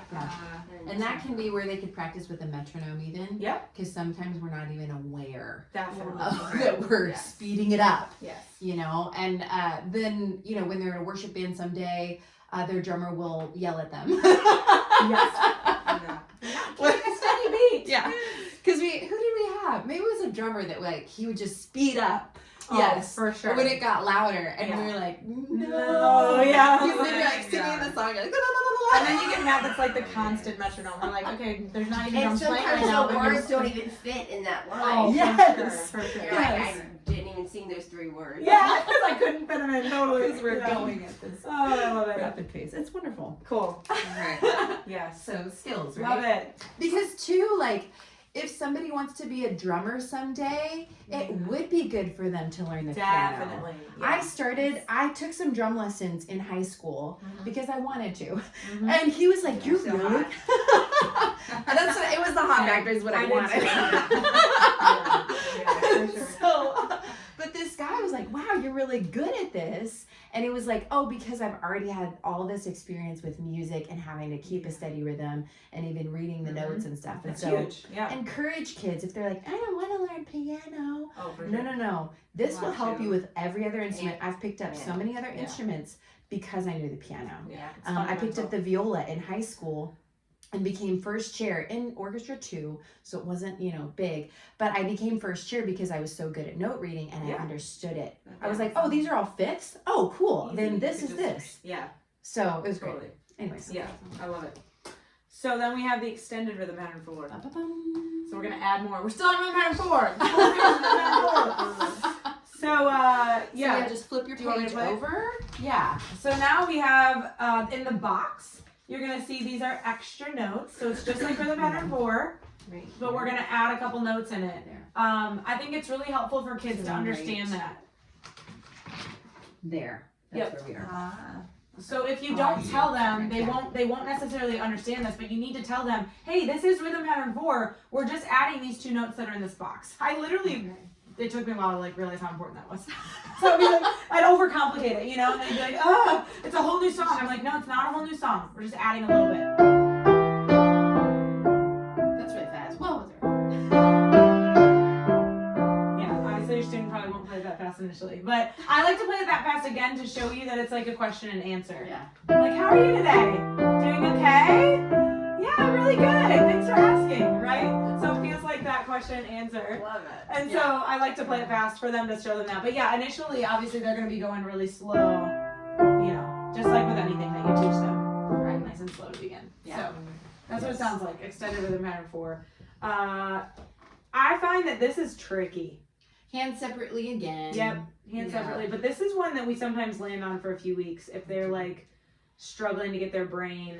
And that can be where they could practice with a metronome even. Yep. Because sometimes we're not even aware Definitely. that we're speeding it up. Yes. You know, and then, you know, when they're in a worship band someday, their drummer will yell at them. Yes. What a steady beat. Yeah. Because who did we have? Maybe it was a drummer that like he would just speed up. Oh, Yes, for sure. When it got louder, and we were like, No, yeah. He's like singing the song, like, And then you get mad that's like the constant metronome. We're like, okay, there's not even And drums playing right sometimes now. the but words don't even fit in that line. Oh, Yes. for sure. You're like, I didn't even sing those 3 words. Yeah, because I couldn't fit them in totally. Because we're going at this Oh, I love it. rapid pace. It's wonderful. Cool. Right. Yes. So skills, right? Love it. Because too, like, if somebody wants to be a drummer someday, it would be good for them to learn the piano. Definitely. I took some drum lessons in high school because I wanted to. And he was like, "You're so really?" That's what, it was the hot factor is what I wanted. Yeah, for sure. So, but this guy was like, "Wow, you're really good at this." And it was like, "Oh, because I've already had all this experience with music and having to keep a steady rhythm and even reading the notes and stuff." And That's so huge. Yeah. encourage kids if they're like, "I don't want to learn piano." Oh, for sure. No. This will help you with every other instrument. Yeah. I've picked up so many other instruments because I knew the piano. Yeah. It's I picked fundamental. up the viola in high school and became first chair in orchestra 2, so it wasn't, big, but I became first chair because I was so good at note reading and I understood it. I was like, oh, these are all fifths? Oh, cool. Then this is this. Yeah. So it was great. Totally. Anyways. Yeah. I love it. So then we have the extended rhythm pattern 4. Ba-ba-bum. So we're going to add more. We're still on rhythm pattern 4. So, So just flip your Do you want me page to play it? over. Yeah. So now we have, in the box, you're going to see these are extra notes. So it's just like rhythm pattern 4, but we're going to add a couple notes in it. I think it's really helpful for kids to understand that. There. That's where we are. So if you don't tell them, they won't necessarily understand this, but you need to tell them, hey, this is rhythm pattern 4. We're just adding these 2 notes that are in this box. It took me a while to realize how important that was. So I'd overcomplicate it, and they'd be like, oh, it's a whole new song. I'm like, no, it's not a whole new song. We're just adding a little bit. That's really fast. Well, Yeah, obviously your student probably won't play that fast initially, but I like to play it that fast again to show you that it's like a question and answer. yeah. Like, how are you today? Doing okay? Yeah, I'm really good. Thanks for asking, right? So it feels like that question and answer. Love it. And so I like to play it fast for them to show them that. But yeah, initially, obviously, they're going to be going really slow, just like with anything that you teach them. Right, nice and slow to begin. Yeah. So that's what it sounds like, extended rhythm pattern 4. I find that this is tricky. Hands separately again. Yep, hands separately. But this is one that we sometimes land on for a few weeks if they're like struggling to get their brain.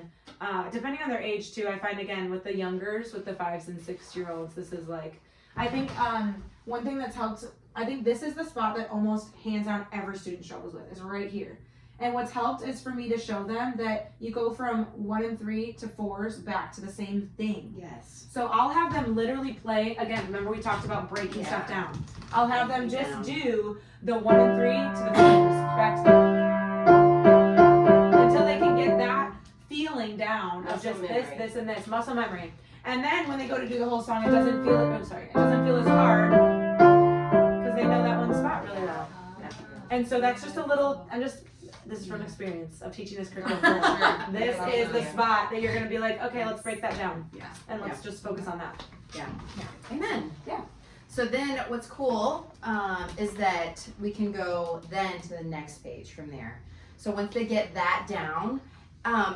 Depending on their age too, I find again with the youngers, with the 5s and 6-year-olds, this is like I think one thing that's helped, I think this is the spot that almost hands down every student struggles with, is right here. And what's helped is for me to show them that you go from 1 and 3 to 4s back to the same thing. Yes. So I'll have them literally play, again, remember we talked about breaking stuff down. I'll have them just do the 1 and 3 to the 4s, back to until they can get that feeling down of just this, and this, muscle memory. And then when they go to do the whole song, it doesn't feel it doesn't feel as hard because they know that one spot really well. And so that's just a little, this is from experience of teaching this curriculum. This is the spot that you're going to be like, okay, let's break that down. Yeah. And let's just focus on that. Yeah. Amen. Yeah. So then what's cool is that we can go then to the next page from there. So once they get that down,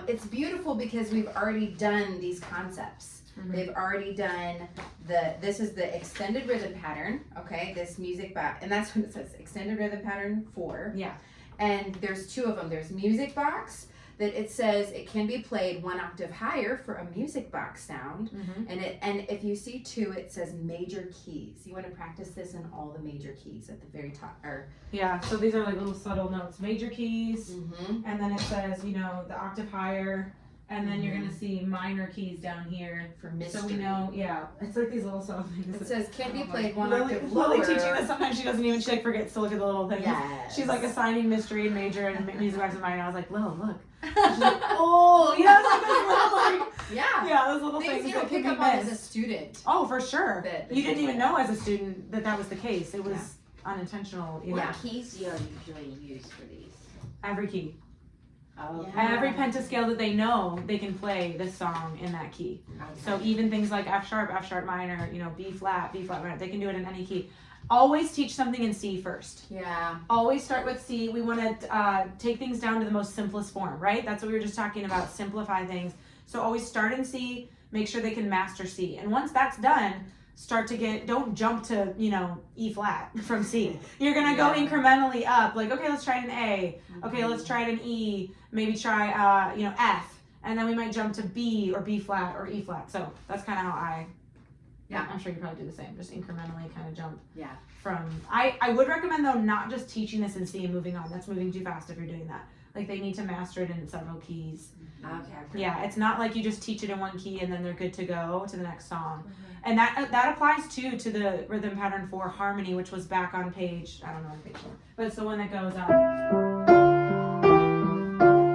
it's beautiful because we've already done these concepts. They've already done this is the extended rhythm pattern, okay? This music box, and that's what it says, extended rhythm pattern 4. Yeah. And there's 2 of them. There's music box, that it says it can be played 1 octave higher for a music box sound. And if you see 2, it says major keys. You want to practice this in all the major keys at the very top. Yeah, so these are like little subtle notes. Major keys, and then it says, the octave higher, and then you're going to see minor keys down here. For mystery. So we know, it's like these little subtle things. It says can be played 1 Lily, octave lower. Lily teaching this, sometimes she doesn't even, she forgets to look at the little things. Yes. She's like assigning mystery and major and music box and minor. I was like, Lil, look. She's like, oh, yeah, it's like those little, yeah, those little things you that don't can pick be up on missed. as a student. Oh, for sure. That You didn't even know as a student that was the case. It was unintentional. What keys do you usually use for these? Every key. Oh, Every pentascale that they know, they can play this song in that key. So even things like F sharp minor, B flat minor, they can do it in any key. Always teach something in C first. Yeah. Always start with C. We want to take things down to the most simplest form, right? That's what we were just talking about, simplify things. So always start in C, make sure they can master C. And once that's done, don't jump to, E flat from C. You're going to go incrementally up, like, okay, let's try an A. Okay, let's try an E. Maybe try, F. And then we might jump to B or B flat or E flat. So that's kind of how I'm sure you probably do the same, just incrementally kind of jump. Yeah. I would recommend though, not just teaching this in C and moving on. That's moving too fast if you're doing that. Like they need to master it in several keys. Okay. Yeah, it's not like you just teach it in one key and then they're good to go to the next song. And that applies too to the rhythm pattern 4 harmony, which was back on page, I don't know on page 4, but it's the one that goes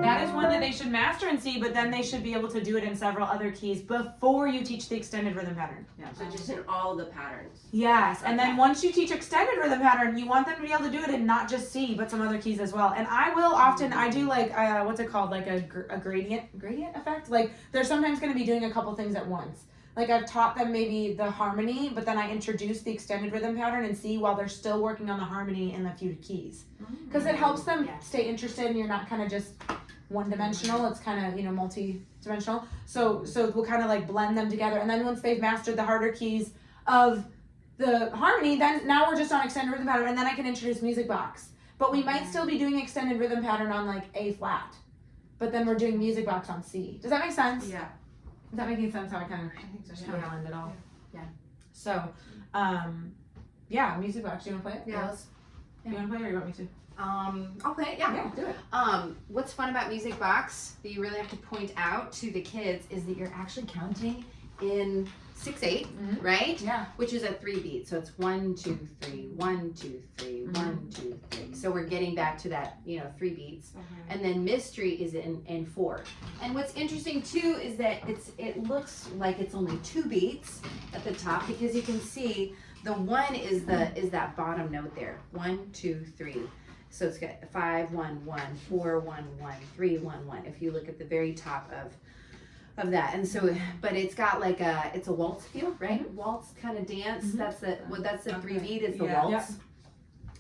that is one that they should master in C, but then they should be able to do it in several other keys before you teach the extended rhythm pattern. Yeah. So just in all the patterns. Yes, and then once you teach extended rhythm pattern, you want them to be able to do it in not just C, but some other keys as well. And I will often, I do like, what's it called, like a gradient effect? Like they're sometimes going to be doing a couple things at once. Like I've taught them maybe the harmony, but then I introduce the extended rhythm pattern and C while they're still working on the harmony in the few keys. Because it helps them stay interested and you're not kind of just one-dimensional. It's kind of, multi-dimensional. So we'll kind of like blend them together. And then once they've mastered the harder keys of the harmony, then now we're just on extended rhythm pattern and then I can introduce music box. But we might still be doing extended rhythm pattern on like A flat. But then we're doing music box on C. Does that make sense? Yeah. Is that making sense how I kind of just kind of blend it all? Yeah. So, music box. Do you want to play it? Yeah. Do you want to play it or you want me to? I'll play it. Yeah. Yeah, do it. What's fun about Music Box that you really have to point out to the kids is that you're actually counting in 6/8, right? Yeah. Which is a 3 beat. So it's 1, 2, 3, 1, 2, 3, 1, 2, 3. So we're getting back to that, 3 beats. And then Mystery is in 4. And what's interesting too is that it looks like it's only 2 beats at the top because you can see the 1 is that bottom note there. 1, 2, 3. So it's got 5, 1, 1, 4, 1, 1, 3, 1, 1. If you look at the very top of that, and so, but it's got like it's a waltz feel, right? Waltz kind of dance. That's the 3 beat is the waltz.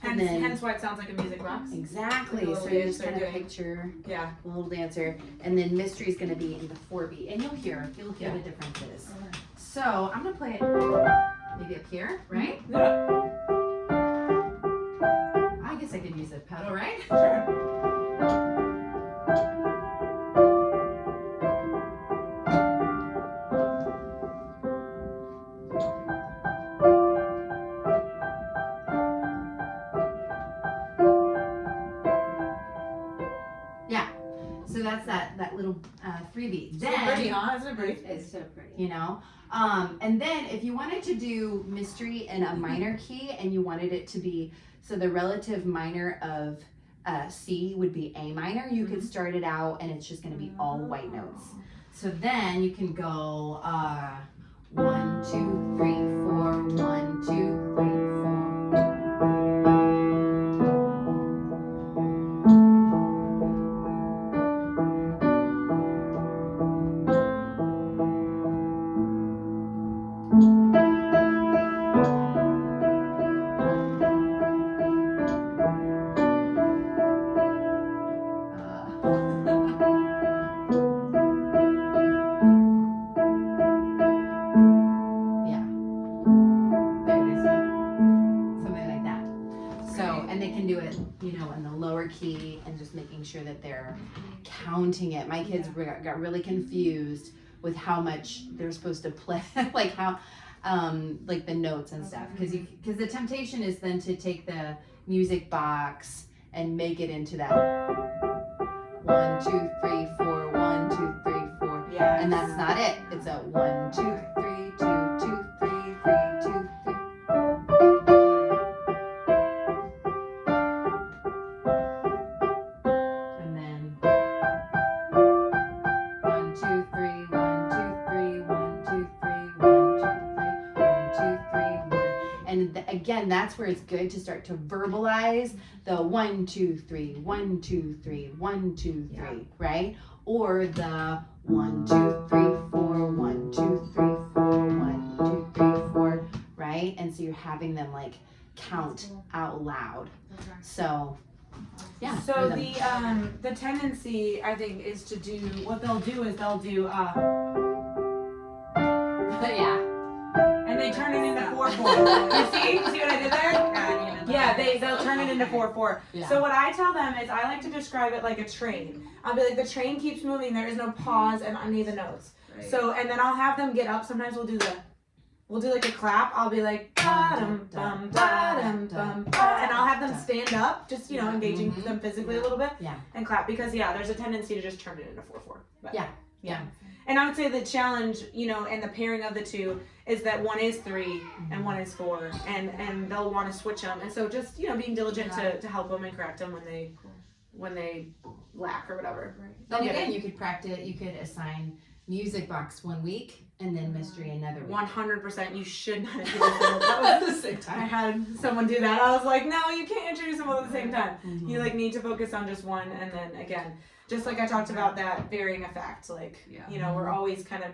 And hence why it sounds like a music box. Exactly. Like so you just kind of picture a little dancer, and then Mystery is going to be in the 4 beat, and you'll hear the differences. So I'm gonna play it maybe up here, right? Yeah. I guess I could use a pedal, right? Sure. that's that little 3 beat. So pretty, huh? Isn't it pretty? It's so pretty. You know, and then if you wanted to do mystery in a minor key and you wanted it to be, so the relative minor of C would be A minor, you could start it out and it's just going to be all white notes. So then you can go 1, 2, 3, 4, 1, 2, 3, 4. Key and just making sure that they're counting it. My kids got really confused with how much they're supposed to play, like how, like the notes and stuff. Because the temptation is then to take the music box and make it into that 1, 2, 3, 4, 1, 2, 3, 4. Yeah. And that's not it. It's a 1, 2, 3, 2, 2, 3, 3, 2, 3. Again, that's where it's good to start to verbalize the 1, 2, 3, 1, 2, 3, 1, 2, 3, right? Or the 1, 2, 3, 4, 1, 2, 3, 4, 1, 2, 3, 4, right? And so you're having them like count out loud. So yeah. So the tendency I think is to do what they'll do is they'll do yeah. And they turn it into 4/4. You see what I did there? Yeah, they'll turn it into 4/4. Yeah. So what I tell them is I like to describe it like a train. I'll be like, the train keeps moving. There is no pause and any of the notes. Right. So and then I'll have them get up. Sometimes we'll do like a clap. I'll be like ba-dum bum ba-dum bum ba, and I'll have them stand up, just engaging them physically a little bit, and clap because there's a tendency to just turn it into 4/4. But, yeah. And I would say the challenge, and the pairing of the two is that one is 3 and one is 4, and they'll want to switch them. And so just being diligent to help them and correct them when they lack or whatever. Right. And again, you could practice. You could assign music box 1 week and then mystery another week. 100%. You should not do that at the same time. I had someone do that. I was like, no, you can't introduce them all at the same time. Mm-hmm. You need to focus on just one, and then again. Just like I talked about that varying effect, we're always kind of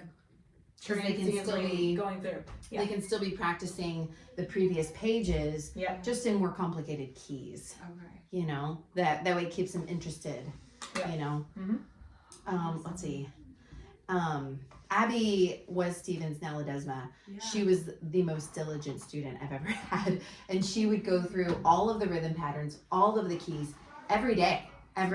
transiently going through. Yeah. They can still be practicing the previous pages, just in more complicated keys. Okay. That way it keeps them interested. Yeah. Mm-hmm. Let's see. Abby was Stevens now Ledesma. Yeah. She was the most diligent student I've ever had, and she would go through all of the rhythm patterns, all of the keys every day. And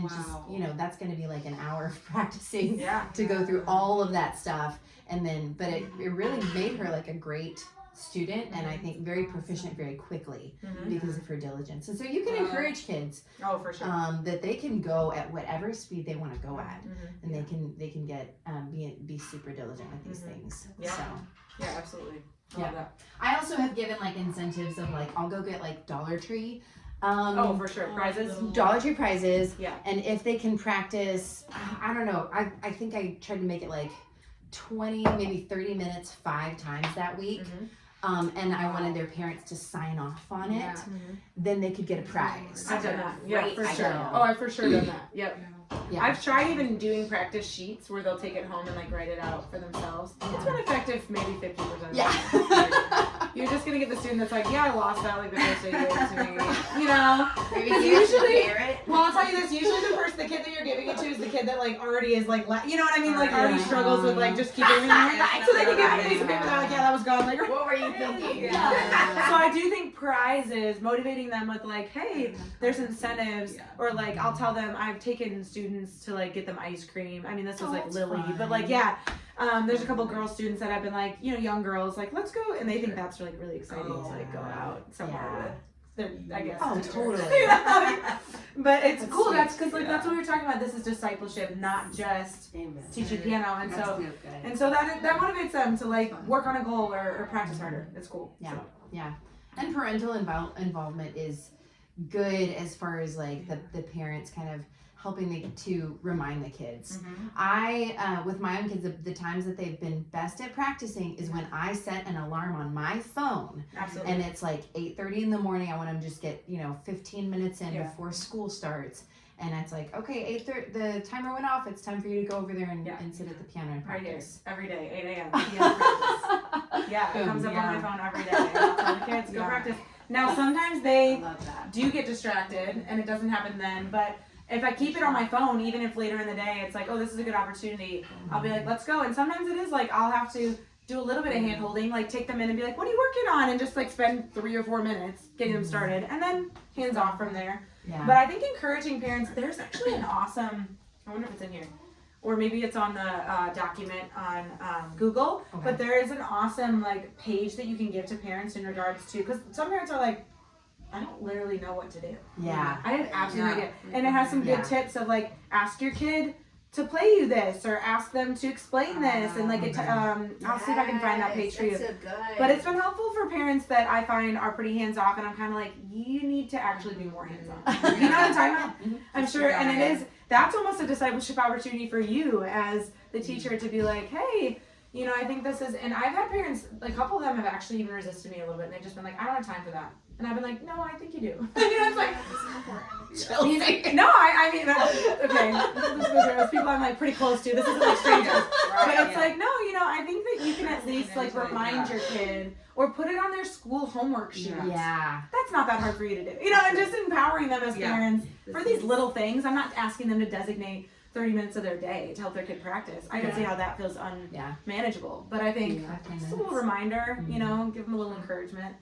just that's going to be like an hour of practicing to go through all of that stuff, and then but it really made her like a great student, and I think very proficient very quickly because of her diligence. And so you can encourage kids for sure that they can go at whatever speed they want to go at, and they can get be super diligent with these things. Absolutely. I also have given like incentives of like I'll go get like Dollar Tree for sure. Prizes. Dollar Tree prizes. Yeah. And if they can practice, I don't know, I think I tried to make it like 20, maybe 30 minutes 5 times that week. And I wanted their parents to sign off on it. Then they could get a prize. I've done that. Yeah, for sure. Oh, I've for sure done that. Yep. Yeah. I've tried even doing practice sheets where they'll take it home and like write it out for themselves. It's been effective maybe 50%. Yeah. You're just gonna get the student that's like, I lost that like the first day you gave it to me. Maybe usually, well, I'll tell you this. Usually the kid that you're giving it to is the kid that like already is like, you know what I mean? Like already struggles with like just keeping it. So they can give a piece of paper. They're like, that was gone. Like, what were you thinking? So I do think prizes, motivating them with like, hey, there's incentives, or like I'll tell them I've taken students to like get them ice cream. I mean, this was like Lily, fun. But like there's a couple girl students that I've been like, young girls, like let's go, and they think that's like really exciting to like go out somewhere with. I guess. Oh, totally. But it's That's cool. sweet. That's because that's what we were talking about. This is discipleship, not just teaching piano. And so that motivates them to work on a goal or practice harder. It's cool. Yeah. Yeah. And parental involvement is good as far as the parents kind of helping to remind the kids. Mm-hmm. I with my own kids, the times that they've been best at practicing is when I set an alarm on my phone. Absolutely. And it's 8:30 in the morning. I want them to just get 15 minutes in before school starts. And it's okay, 8:30, the timer went off. It's time for you to go over there and sit at the piano and practice. Every day, 8 a.m. Yeah, it comes up on my phone every day. I'll tell the kids, go practice. Now, sometimes they do get distracted, and it doesn't happen then, but if I keep it on my phone, even if later in the day it's oh, this is a good opportunity, I'll be let's go. And sometimes it is I'll have to do a little bit of hand holding, take them in and be what are you working on? And just spend 3 or 4 minutes getting them started, and then hands off from there. Yeah. But I think encouraging parents, there's actually an awesome, I wonder if it's in here, or maybe it's on the document on Google, but there is an awesome page that you can give to parents in regards to, because some parents are I don't literally know what to do. Yeah. I had absolutely no idea. And it has some good tips of ask your kid to play you this, or ask them to explain this, and I'll see if I can find that page for you. So good. But it's been helpful for parents that I find are pretty hands off, and I'm kind of you need to actually be more hands on. You know what I'm talking about? I'm sure, and that's almost a discipleship opportunity for you as the teacher to be hey, I think this is, and I've had parents, a couple of them have actually even resisted me a little bit, and they've just been I don't have time for that. And I've been no, I think you do. It's no, I mean, okay. There's people I'm people I'm pretty close to. This isn't strangers. But it's no, I think that you can at least remind your kid or put it on their school homework sheet. Yeah. That's not that hard for you to do. And just empowering them as parents for these little things. I'm not asking them to designate 30 minutes of their day to help their kid practice. I can see how that feels unmanageable. But I think just a little reminder, give them a little encouragement,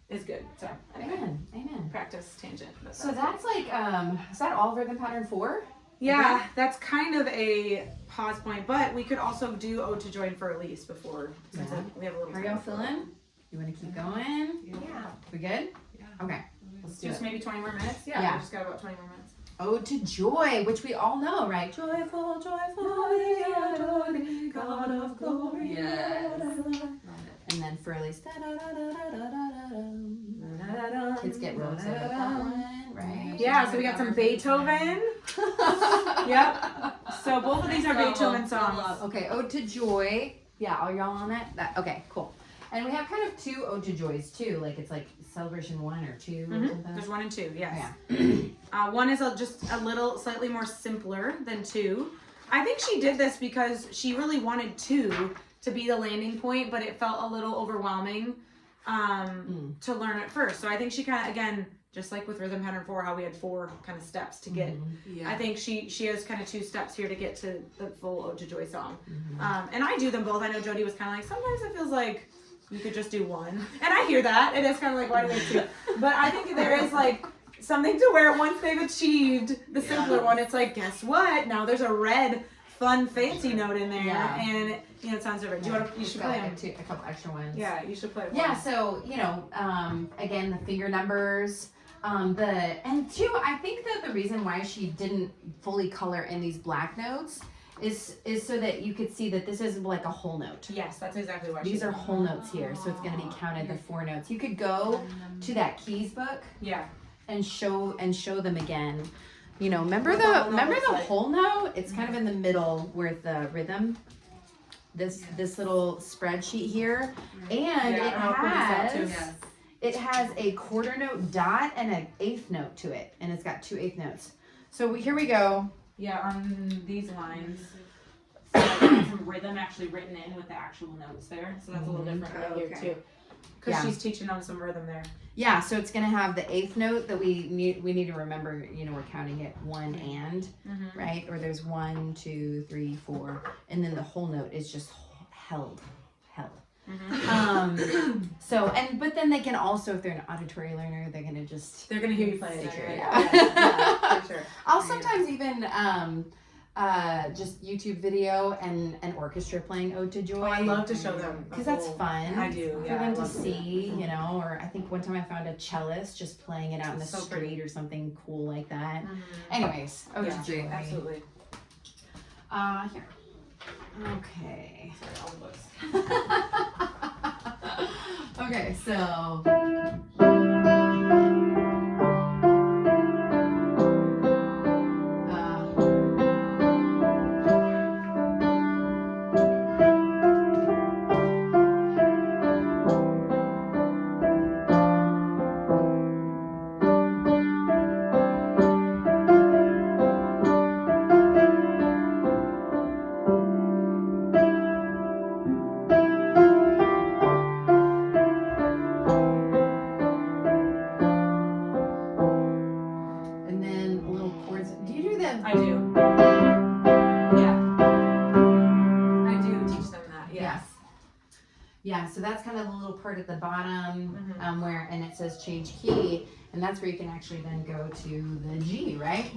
is good. So anyway, Amen. practice tangent. So that's is that all rhythm pattern 4? Yeah, that's kind of a pause point, but we could also do Ode to Joy and Fur Elise before, since we have a little Are y'all feeling? You want to keep going? Yeah. We good? Yeah. Okay. Let's do Just it. maybe 20 more minutes? Yeah, we just got about 20 more minutes. Ode to Joy, which we all know, right? Joyful, joyful, we adore thee, God of glory. Yes. And then Fur Elise. Kids get real excited about that one, right? Yeah, so we got some Beethoven. Yep. So both of these are Beethoven songs. Okay, Ode to Joy. Yeah, are y'all on that? Okay, cool. And we have kind of 2 Ode to Joys too. It's Celebration 1 or 2 or something. There's 1 and 2, yes. Yeah. 1 is just a little slightly more simpler than 2. I think she did this because she really wanted 2 to be the landing point, but it felt a little overwhelming to learn at first. So I think she kind of, again, just like with Rhythm Pattern 4, how we had 4 kind of steps to get. I think she has kind of 2 steps here to get to the full Ode to Joy song. And I do them both. I know Jody was kind of sometimes it feels like you could just do 1. And I hear that. It is kind of why do we have 2? But I think there is something to where once they've achieved the simpler one, it's guess what? Now there's a red, fun, fancy note in there. And it sounds different. You should play them. A couple extra ones. Yeah, you should play them. Yeah, so, again, the finger numbers. And 2, I think that the reason why she didn't fully color in these black notes is so that you could see that this is a whole note. Yes, that's exactly why. These are whole notes here, so it's going to be counted the 4 notes. You could go to that keys book. Yeah. And show them again. Remember the whole note? It's kind of in the middle where the rhythm. This little spreadsheet here, and it has a quarter note dot and an eighth note to it, and it's got 2 eighth notes. So here we go. Yeah, on these lines, so some rhythm actually written in with the actual notes there. So that's a little different right here too, because she's teaching on some rhythm there. Yeah, so it's gonna have the eighth note that we need to remember. We're counting it 1 and right, or there's 1, 2, 3, 4, and then the whole note is just held. But then they can also, if they're an auditory learner, they're gonna hear you play it. Yeah, for sure. I'll sometimes even just YouTube video and an orchestra playing Ode to Joy. Oh, I love to show them. Because that's fun. I do, For them to see, you know, or I think one time I found a cellist just playing it out in the street pretty. or something cool like that. Anyways, Ode to Joy. Absolutely. Here. Okay. Sorry, all the books. Okay, so. I do. Yeah. I do teach them that. Yes. Yeah, so that's kind of the little part at the bottom Mhm. where, and it says change key, and that's where you can actually then go to the G, right?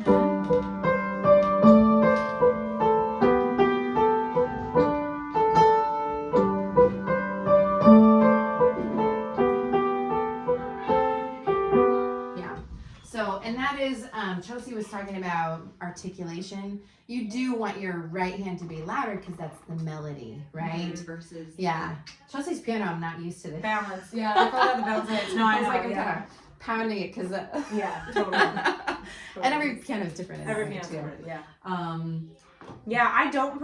Yeah. So, and that is, Chelsea was talking about articulation. You do want your right hand to be louder because that's the melody, right? Versus Yeah. Chelsea's piano, I'm not used to this. Balance. Yeah, I call that the balance edge. No, I I was know. like, I'm Yeah. kind of pounding it because Yeah, totally. and every piano is different. Every anyway, piano's too. different. Yeah. Yeah. I don't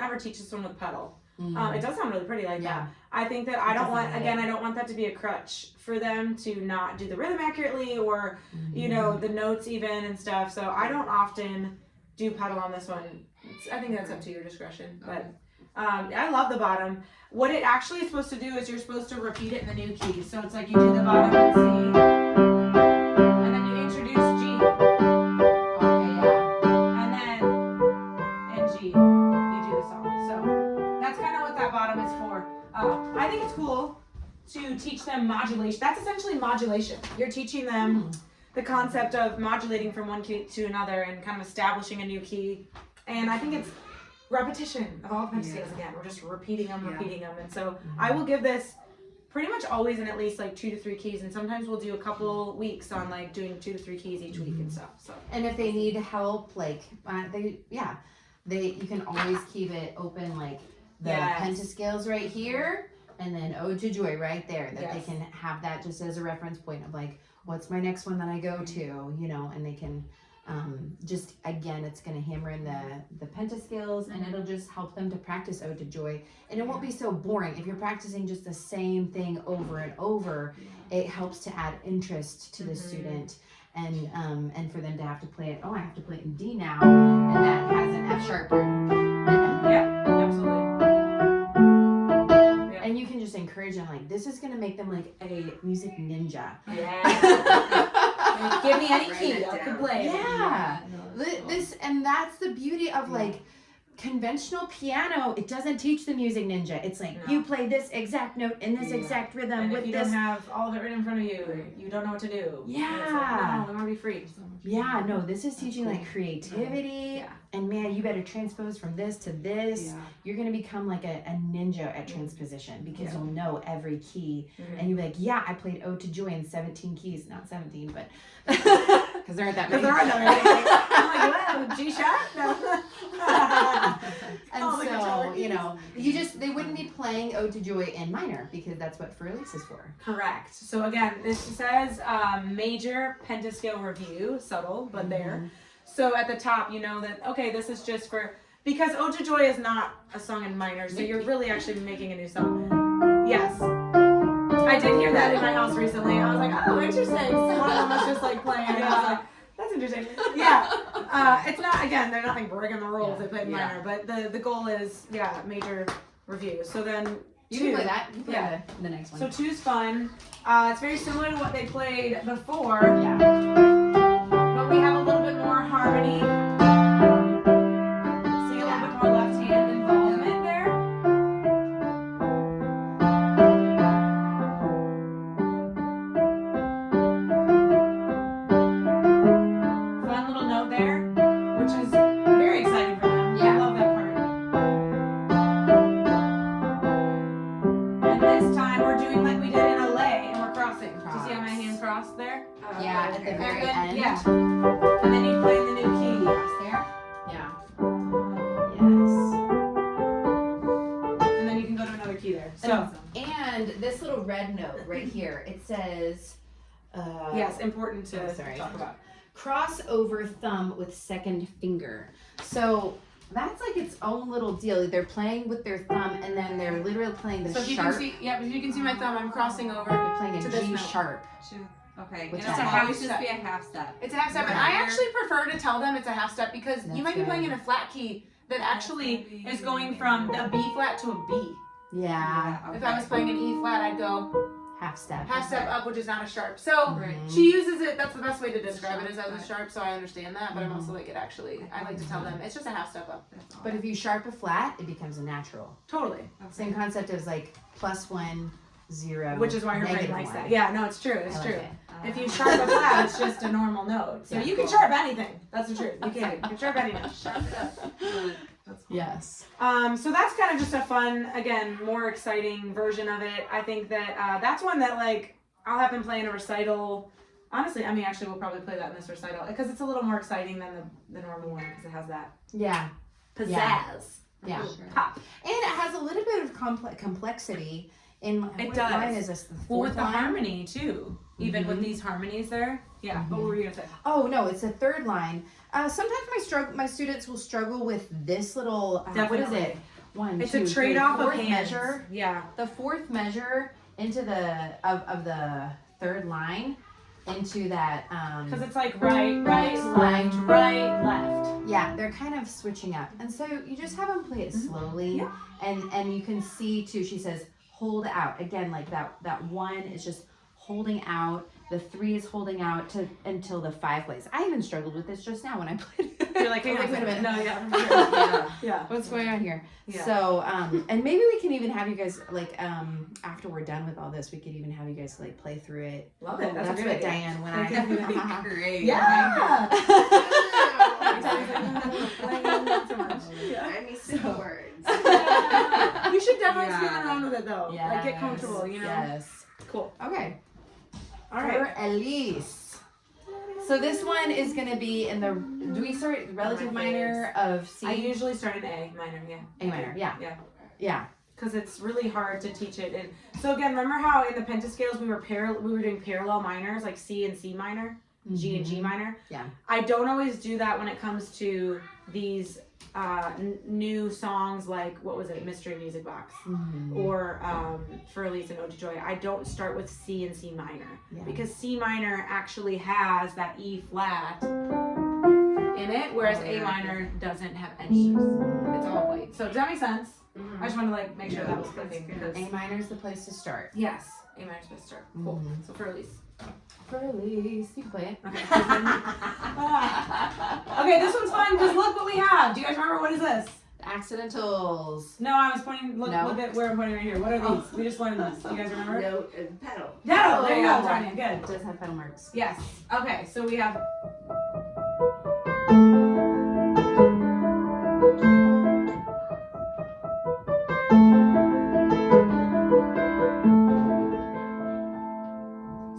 ever teach this one with pedal. It does sound really pretty like that. I think that I don't want that to be a crutch for them to not do the rhythm accurately or, you know, the notes even and stuff. So I don't often do pedal on this one. I think that's up to your discretion. But I love the bottom. What it actually is supposed to do is you're supposed to repeat it in the new key. So it's like you do the bottom and C, and then you introduce G. Okay, yeah. And then in G, you do the song. So that's kind of what that bottom is for. I think it's cool to teach them modulation. That's essentially modulation. You're teaching them the concept of modulating from one key to another and kind of establishing a new key. And I think it's repetition of all pentatonics again. We're just repeating them. And so I will give this pretty much always in at least like 2 to 3 keys, and sometimes we'll do a couple weeks on like doing 2 to 3 keys each week and stuff. So And if they need help, like you can always keep it open, like the pentascales right here, and then Ode to Joy right there. That they can have that just as a reference point of like, what's my next one that I go to, you know, and they can just again, it's going to hammer in the pentascales, and it'll just help them to practice Ode to Joy, and it won't be so boring. If you're practicing just the same thing over and over, it helps to add interest to the student, and for them to have to play it. Oh, I have to play it in D now, and that has an F sharp. absolutely. And you can just encourage them, like, this is going to make them like a music ninja. Give me any Write key, it I can down. play. Yeah. This, and that's the beauty of like conventional piano. It doesn't teach the music ninja. It's like you play this exact note in this exact rhythm And with if you this. don't have all of it written in front of you, you don't know what to do. Yeah. And it's like, no, we want to be free. Yeah, no, this is teaching like creativity, and man, you better transpose from this to this. You're gonna become like a ninja at transposition because you'll know every key, and you'll be like, yeah, I played Ode to Joy in 17 keys, not 17, but because there aren't that many. I'm like, wow, G sharp? No. And so, you know, they wouldn't be playing Ode to Joy in minor because that's what Fur Elise is for. Correct. So again, this says major pentascale review, subtle, but there. So at the top, you know that, okay, this is just for, because Ode to Joy is not a song in minor, so you're really actually making a new song. Yes. I did hear that in my house recently. I was like, oh, interesting. So one of them was just like playing, and I was like, that's interesting. Yeah. It's not, again, they're nothing breaking the rules. They play in minor, but the goal is, major review. So then You can play that. You can play the next one. So 2's fun. It's very similar to what they played before, but we have a little bit more harmony. See a little bit more left hand involvement there. Fun little note there, which is very exciting there. Yeah, at the And very then- end. Yeah. And then you play in the new key. There. Yeah. Yes. And then you can go to another key there. So And this little red note right here, it says. yes, important to sorry. talk about. Cross over thumb with second finger. So that's like its own little deal. They're playing with their thumb, and then they're literally playing the So if you sharp. can see, if you can see my thumb, I'm crossing over. They're playing to a this G note. sharp. Okay. Which And is it'll a half always just step. be a half step. It's a half step, and Right. I actually prefer to tell them it's a half step because That's you might be playing in right. a flat key that actually is going from a B flat to a B. Yeah. If I was playing an E flat, I'd go Half step. half step up, which is not a sharp. So Right. she uses it. That's the best way to describe it, is as a sharp. So I understand that, but I'm also like it actually. I like to tell them it's just a half step up. But if you sharp a flat, it becomes a natural. Totally. Same concept as like +1, 0. Which is why her brain negative likes 1. that. Yeah, no, it's true. It's I like true. it. If you sharp a flat, it's just a normal note. So Yeah. you can sharp anything. That's the truth. You can sharp any note. That's Yes. So that's kind of just a fun, again, more exciting version of it. I think that that's one that like I'll have them play in a recital. Honestly, I mean, actually, we'll probably play that in this recital because it's a little more exciting than the normal one because it has that Yeah. pizzazz. Yeah. Pop. And it has a little bit of complexity in It what does. line is this? The Well, with fourth the line? harmony too, even with Mhm. these harmonies there. Yeah. What were you gonna say? Oh no, it's the third line. Sometimes my students will struggle with this little. What is Definitely. it? One, It's two, a three, trade-off of fourth hands. measure. Yeah. The fourth measure into the of the third line into that. Because it's like right, left, right, left. Yeah, they're kind of switching up, and so you just have them play it slowly, Yeah. and you can see too. She says hold out again, like that one is just holding out. The 3 is holding out until the 5 plays. I even struggled with this just now when I played. You're like, I'm hang on wait a minute. No, yeah. Yeah. What's going on here? Yeah. So, and maybe we can even have you guys like after we're done with all this, we could even have you guys like play through it. Love it. That's a good what idea. Diane when That'd be great. Yeah. I need some words. You should definitely spin Yeah. around with it though. Like get comfortable, you know. Yes. Cool. Okay. All right. For Elise. So this one is going to be in the. Do we start relative minor of C? I usually start in A minor, yeah. A minor. Yeah. Yeah. Yeah. Because it's really hard to teach it. And so again, remember how in the pentascales we were doing parallel minors like C and C minor, G and G minor. Yeah. I don't always do that when it comes to these new songs like what was it, Mystery Music Box, or for Elise and Ode to Joy. I don't start with C and C minor because C minor actually has that E flat in it, whereas A minor doesn't have any. It's all white. So does that make sense? I just want to like make sure that was clear. A minor is the place to start. Yes, A minor is supposed to start. Cool. So for Elise. For Elise, you can play it. Okay, this one's fun because look what we have. Do you guys remember what is this? Accidentals. No, I was pointing. Look No. at where I'm pointing right here. What are these? We just learned this. Do you guys remember? No, pedal. Pedal. There you go, Oh. Tanya. It Good. does have pedal marks. Yes. Okay, so we have.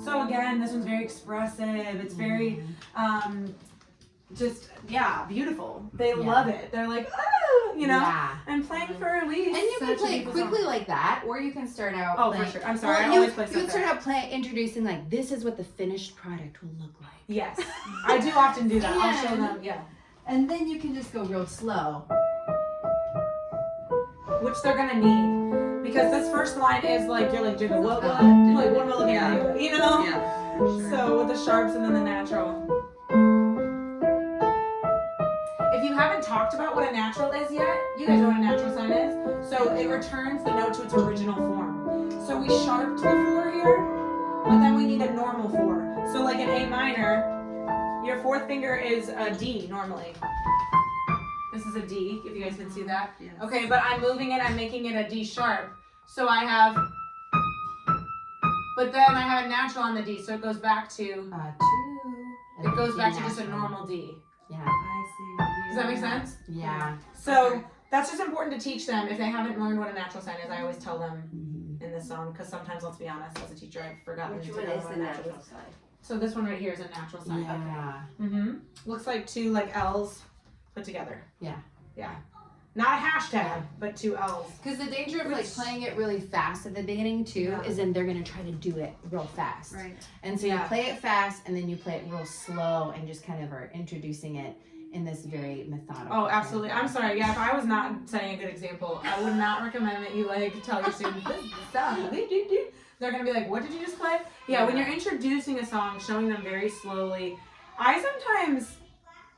So again, this one's very expressive. It's very, just beautiful. They love it. They're like, oh, you know. Yeah. I'm playing for Elise. And you can Such a play it beautiful quickly song. like that, or you can start out. Oh, playing, for sure. I'm sorry. Well, I always play you can stuff start there. out introducing like this is what the finished product will look like. Yes, I do often do that. I'll show And- them. Yeah. And then you can just go real slow. Which they're gonna need because this first line is like you're like jiggle what like what am I looking at, you know? Yeah. Sure. So with the sharps and then the natural. If you haven't talked about what a natural is yet, you guys know what a natural sign is. So it returns the note to its original form. So we sharped the 4 here, but then we need a normal 4. So like in A minor, your 4th finger is a D normally. This is a D, if you guys can see that. Yes. Okay, but I'm moving it, I'm making it a D sharp. So I have, but then I have a natural on the D, so it goes back to, 2. it goes back to just a normal D. Yeah. I see. Does that make sense? Yeah. So that's just important to teach them. If they haven't learned what a natural sign is, I always tell them in this song, because sometimes, let's be honest, as a teacher, I've forgotten Which to one know is what the a natural natural is. side? So this one right here is a natural sign. Yeah. Okay. Mm-hmm. Looks like two like L's put together. Yeah. Yeah. Not a hashtag, but two L's. Because the danger of like playing it really fast at the beginning too is then they're gonna try to do it real fast. Right. And so you play it fast and then you play it real slow and just kind of are introducing it in this very methodical. Oh, absolutely. I'm sorry. Yeah, if I was not setting a good example, I would not recommend that you like tell your students this is the song. They're gonna be like, "What did you just play?" Yeah, when you're introducing a song, showing them very slowly. I sometimes,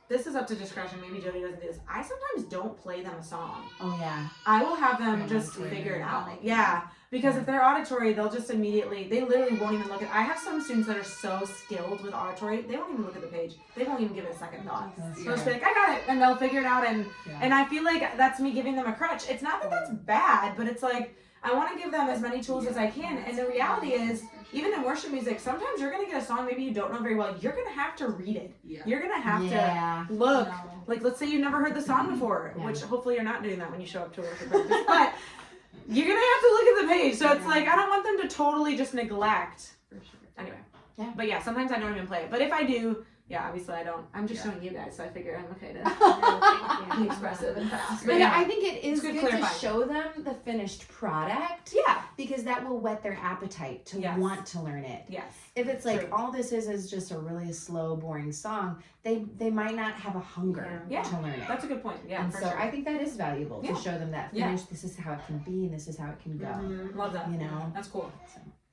this is up to discretion. Maybe Jody doesn't do this. I sometimes don't play them a song. Oh yeah. I will have them just figure it out. Yeah, because if they're auditory, they'll just immediately, they literally won't even look at. I have some students that are so skilled with auditory, they won't even look at the page. They won't even give it a second thought. They'll just be like, I got it, and they'll figure it out. And I feel like that's me giving them a crutch. It's not that that's bad, but it's like I want to give them as many tools as I can. And the reality is, even in worship music, sometimes you're gonna get a song maybe you don't know very well. You're gonna have to read it. Yeah. You're gonna have to look. Like, let's say you've never heard the song before, which hopefully you're not doing that when you show up to worship practice. But you're gonna have to look at the page. So it's like I don't want them to totally just neglect. For sure. Anyway. Yeah. But yeah, sometimes I don't even play it. But if I do, yeah, obviously I don't. I'm just showing you guys, so I figure I'm okay to be expressive and fast. But yeah, I think it is good good to clarifying. show them the finished product. Yeah. Because that will whet their appetite to want to learn it. Yes. If it's like all this is just a really slow, boring song, they might not have a hunger to learn it. That's a good point. Yeah, And for so sure. I think that is valuable to show them that finished. This is how it can be, and this is how it can go. Love that. You know, that's cool.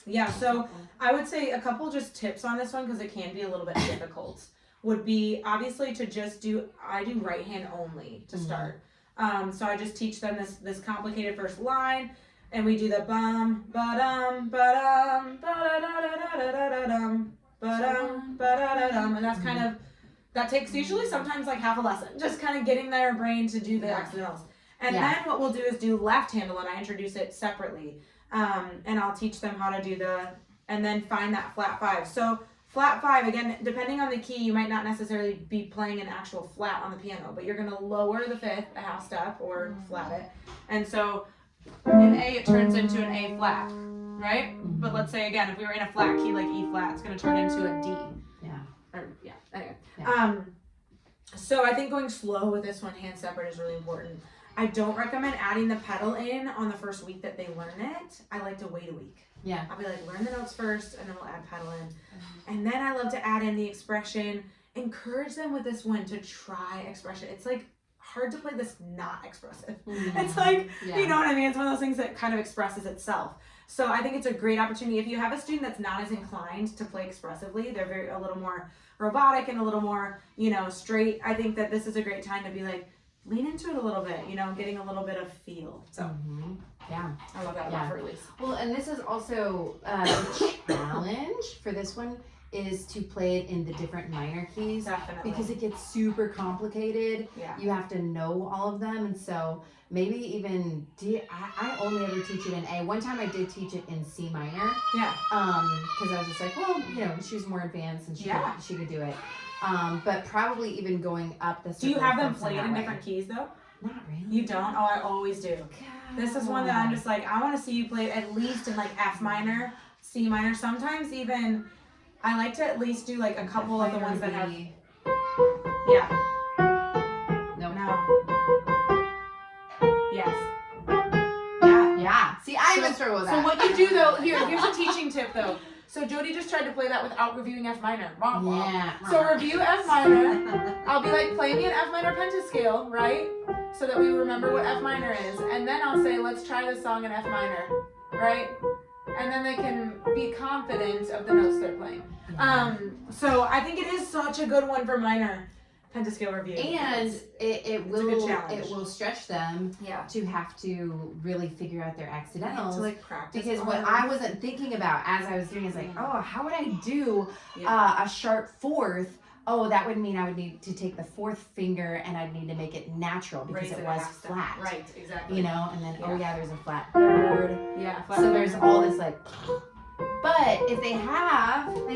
Yeah, so I would say a couple just tips on this one because it can be a little bit difficult. Would be obviously to just I do right hand only to start. So I just teach them this complicated first line, and we do the bum ba-dum ba-dum ba-da-da-da-da-da-da-dum ba-dum ba-da-da-dum, and that's kind of that takes usually sometimes like half a lesson, just kind of getting their brain to do the accidentals. And then what we'll do is do left handle, and I introduce it separately, and I'll teach them how to do and then find that flat five. So flat five, again, depending on the key, you might not necessarily be playing an actual flat on the piano, but you're going to lower the fifth a half step or flat it. And so in A, it turns into an A flat, right? But let's say, again, if we were in a flat key like E flat, it's going to turn into a D. Anyway. Yeah. So I think going slow with this one, hand separate, is really important. I don't recommend adding the pedal in on the first week that they learn it. I like to wait a week. Yeah. I'll be like, learn the notes first, and then we'll add pedal in. And then I love to add in the expression. Encourage them with this one to try expression. It's like hard to play this not expressive. It's like, you know what I mean? It's one of those things that kind of expresses itself. So I think it's a great opportunity. If you have a student that's not as inclined to play expressively, they're a little more robotic and a little more, straight. I think that this is a great time to be like, lean into it a little bit, getting a little bit of feel. So, yeah. I love that a lot for Elise. Well, and this is also a challenge for this one is to play it in the different minor keys. Definitely. Because it gets super complicated. Yeah. You have to know all of them. And so maybe even, I only ever teach it in A. One time I did teach it in C minor. Yeah. Because I was just like, well, she was more advanced and she could do it. But probably even going up the. Do you have them played in different keys though? Not really. You don't? Oh, I always do. God. This is one that I'm just like, I want to see you play it at least in like F minor, C minor. Sometimes even, I like to at least do like a couple of the ones that have. Yeah. No. Yes. Yeah. Yeah. See, I even struggle with that. So what you do though, here's a teaching tip though. So Jody just tried to play that without reviewing F minor. Yeah. So review F minor. I'll be like, play me an F minor pentascale, right? So that we remember what F minor is. And then I'll say, let's try this song in F minor, right? And then they can be confident of the notes they're playing. So I think it is such a good one for minor pentascale review. And it will stretch them to have to really figure out their accidentals. To like practice. Because what I wasn't thinking about as I was doing is like, oh, how would I do a sharp fourth? Oh, that would mean I would need to take the fourth finger and I'd need to make it natural because it was flat. Right, exactly. And then, there's a flat third. Yeah. So there's all this like, but if they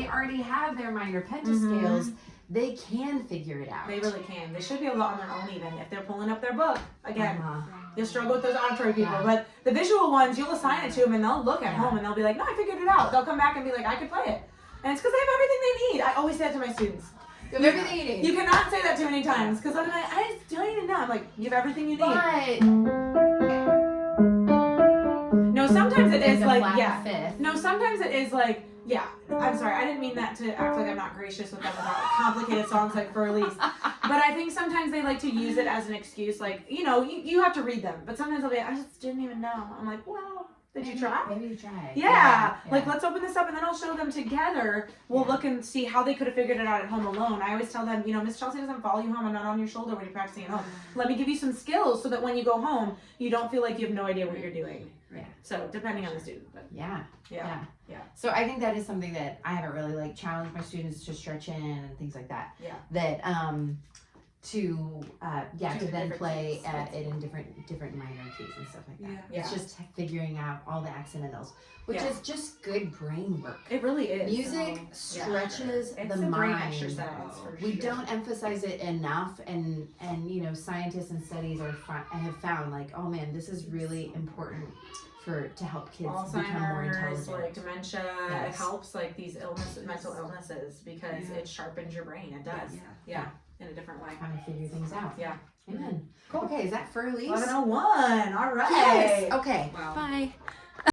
already have their minor pentascales, they can figure it out. They really can. They should be able to on their own even. If they're pulling up their book, again, you'll struggle with those auditory people. But the visual ones, you'll assign it to them and they'll look at home and they'll be like, no, I figured it out. They'll come back and be like, I could play it. And it's because they have everything they need. I always say that to my students. You have everything you need. You cannot say that too many times because I'm like, I just don't even know. I'm like, you have everything you need. But No, sometimes it is the like, flat yeah. fifth. No, sometimes it is like, yeah. I'm sorry, I didn't mean that to act like I'm not gracious with them about complicated songs like Fur Elise. But I think sometimes they like to use it as an excuse, like, you have to read them. But sometimes they'll be, I just didn't even know. I'm like, well, did you try? Maybe you try. Yeah. Like, let's open this up and then I'll show them together. We'll look and see how they could have figured it out at home alone. I always tell them, Miss Chelsea doesn't follow you home and not on your shoulder when you're practicing at home. Let me give you some skills so that when you go home, you don't feel like you have no idea what you're doing. Yeah. So, depending on the student. But Yeah. Yeah. So I think that is something that I haven't really like challenged my students to stretch in and things like that. Yeah. That to then different play keys. it in different minor keys and stuff like that. Yeah. It's just figuring out all the accent in those, which Yeah. is just good brain work. It really is. Music stretches It's the a brain mind. exercise for We sure. don't emphasize it enough, and scientists and studies have found like, oh man, this is really important to help kids become more Alzheimer's, intelligent. like dementia, it Yes. helps like these mental illnesses because it sharpens your brain. It does. Yeah. In a different way. Trying to figure things out. Yeah. Amen. Cool. Okay, is that Fur Elise? 11:01. All right. Yes. Okay. Wow. Bye.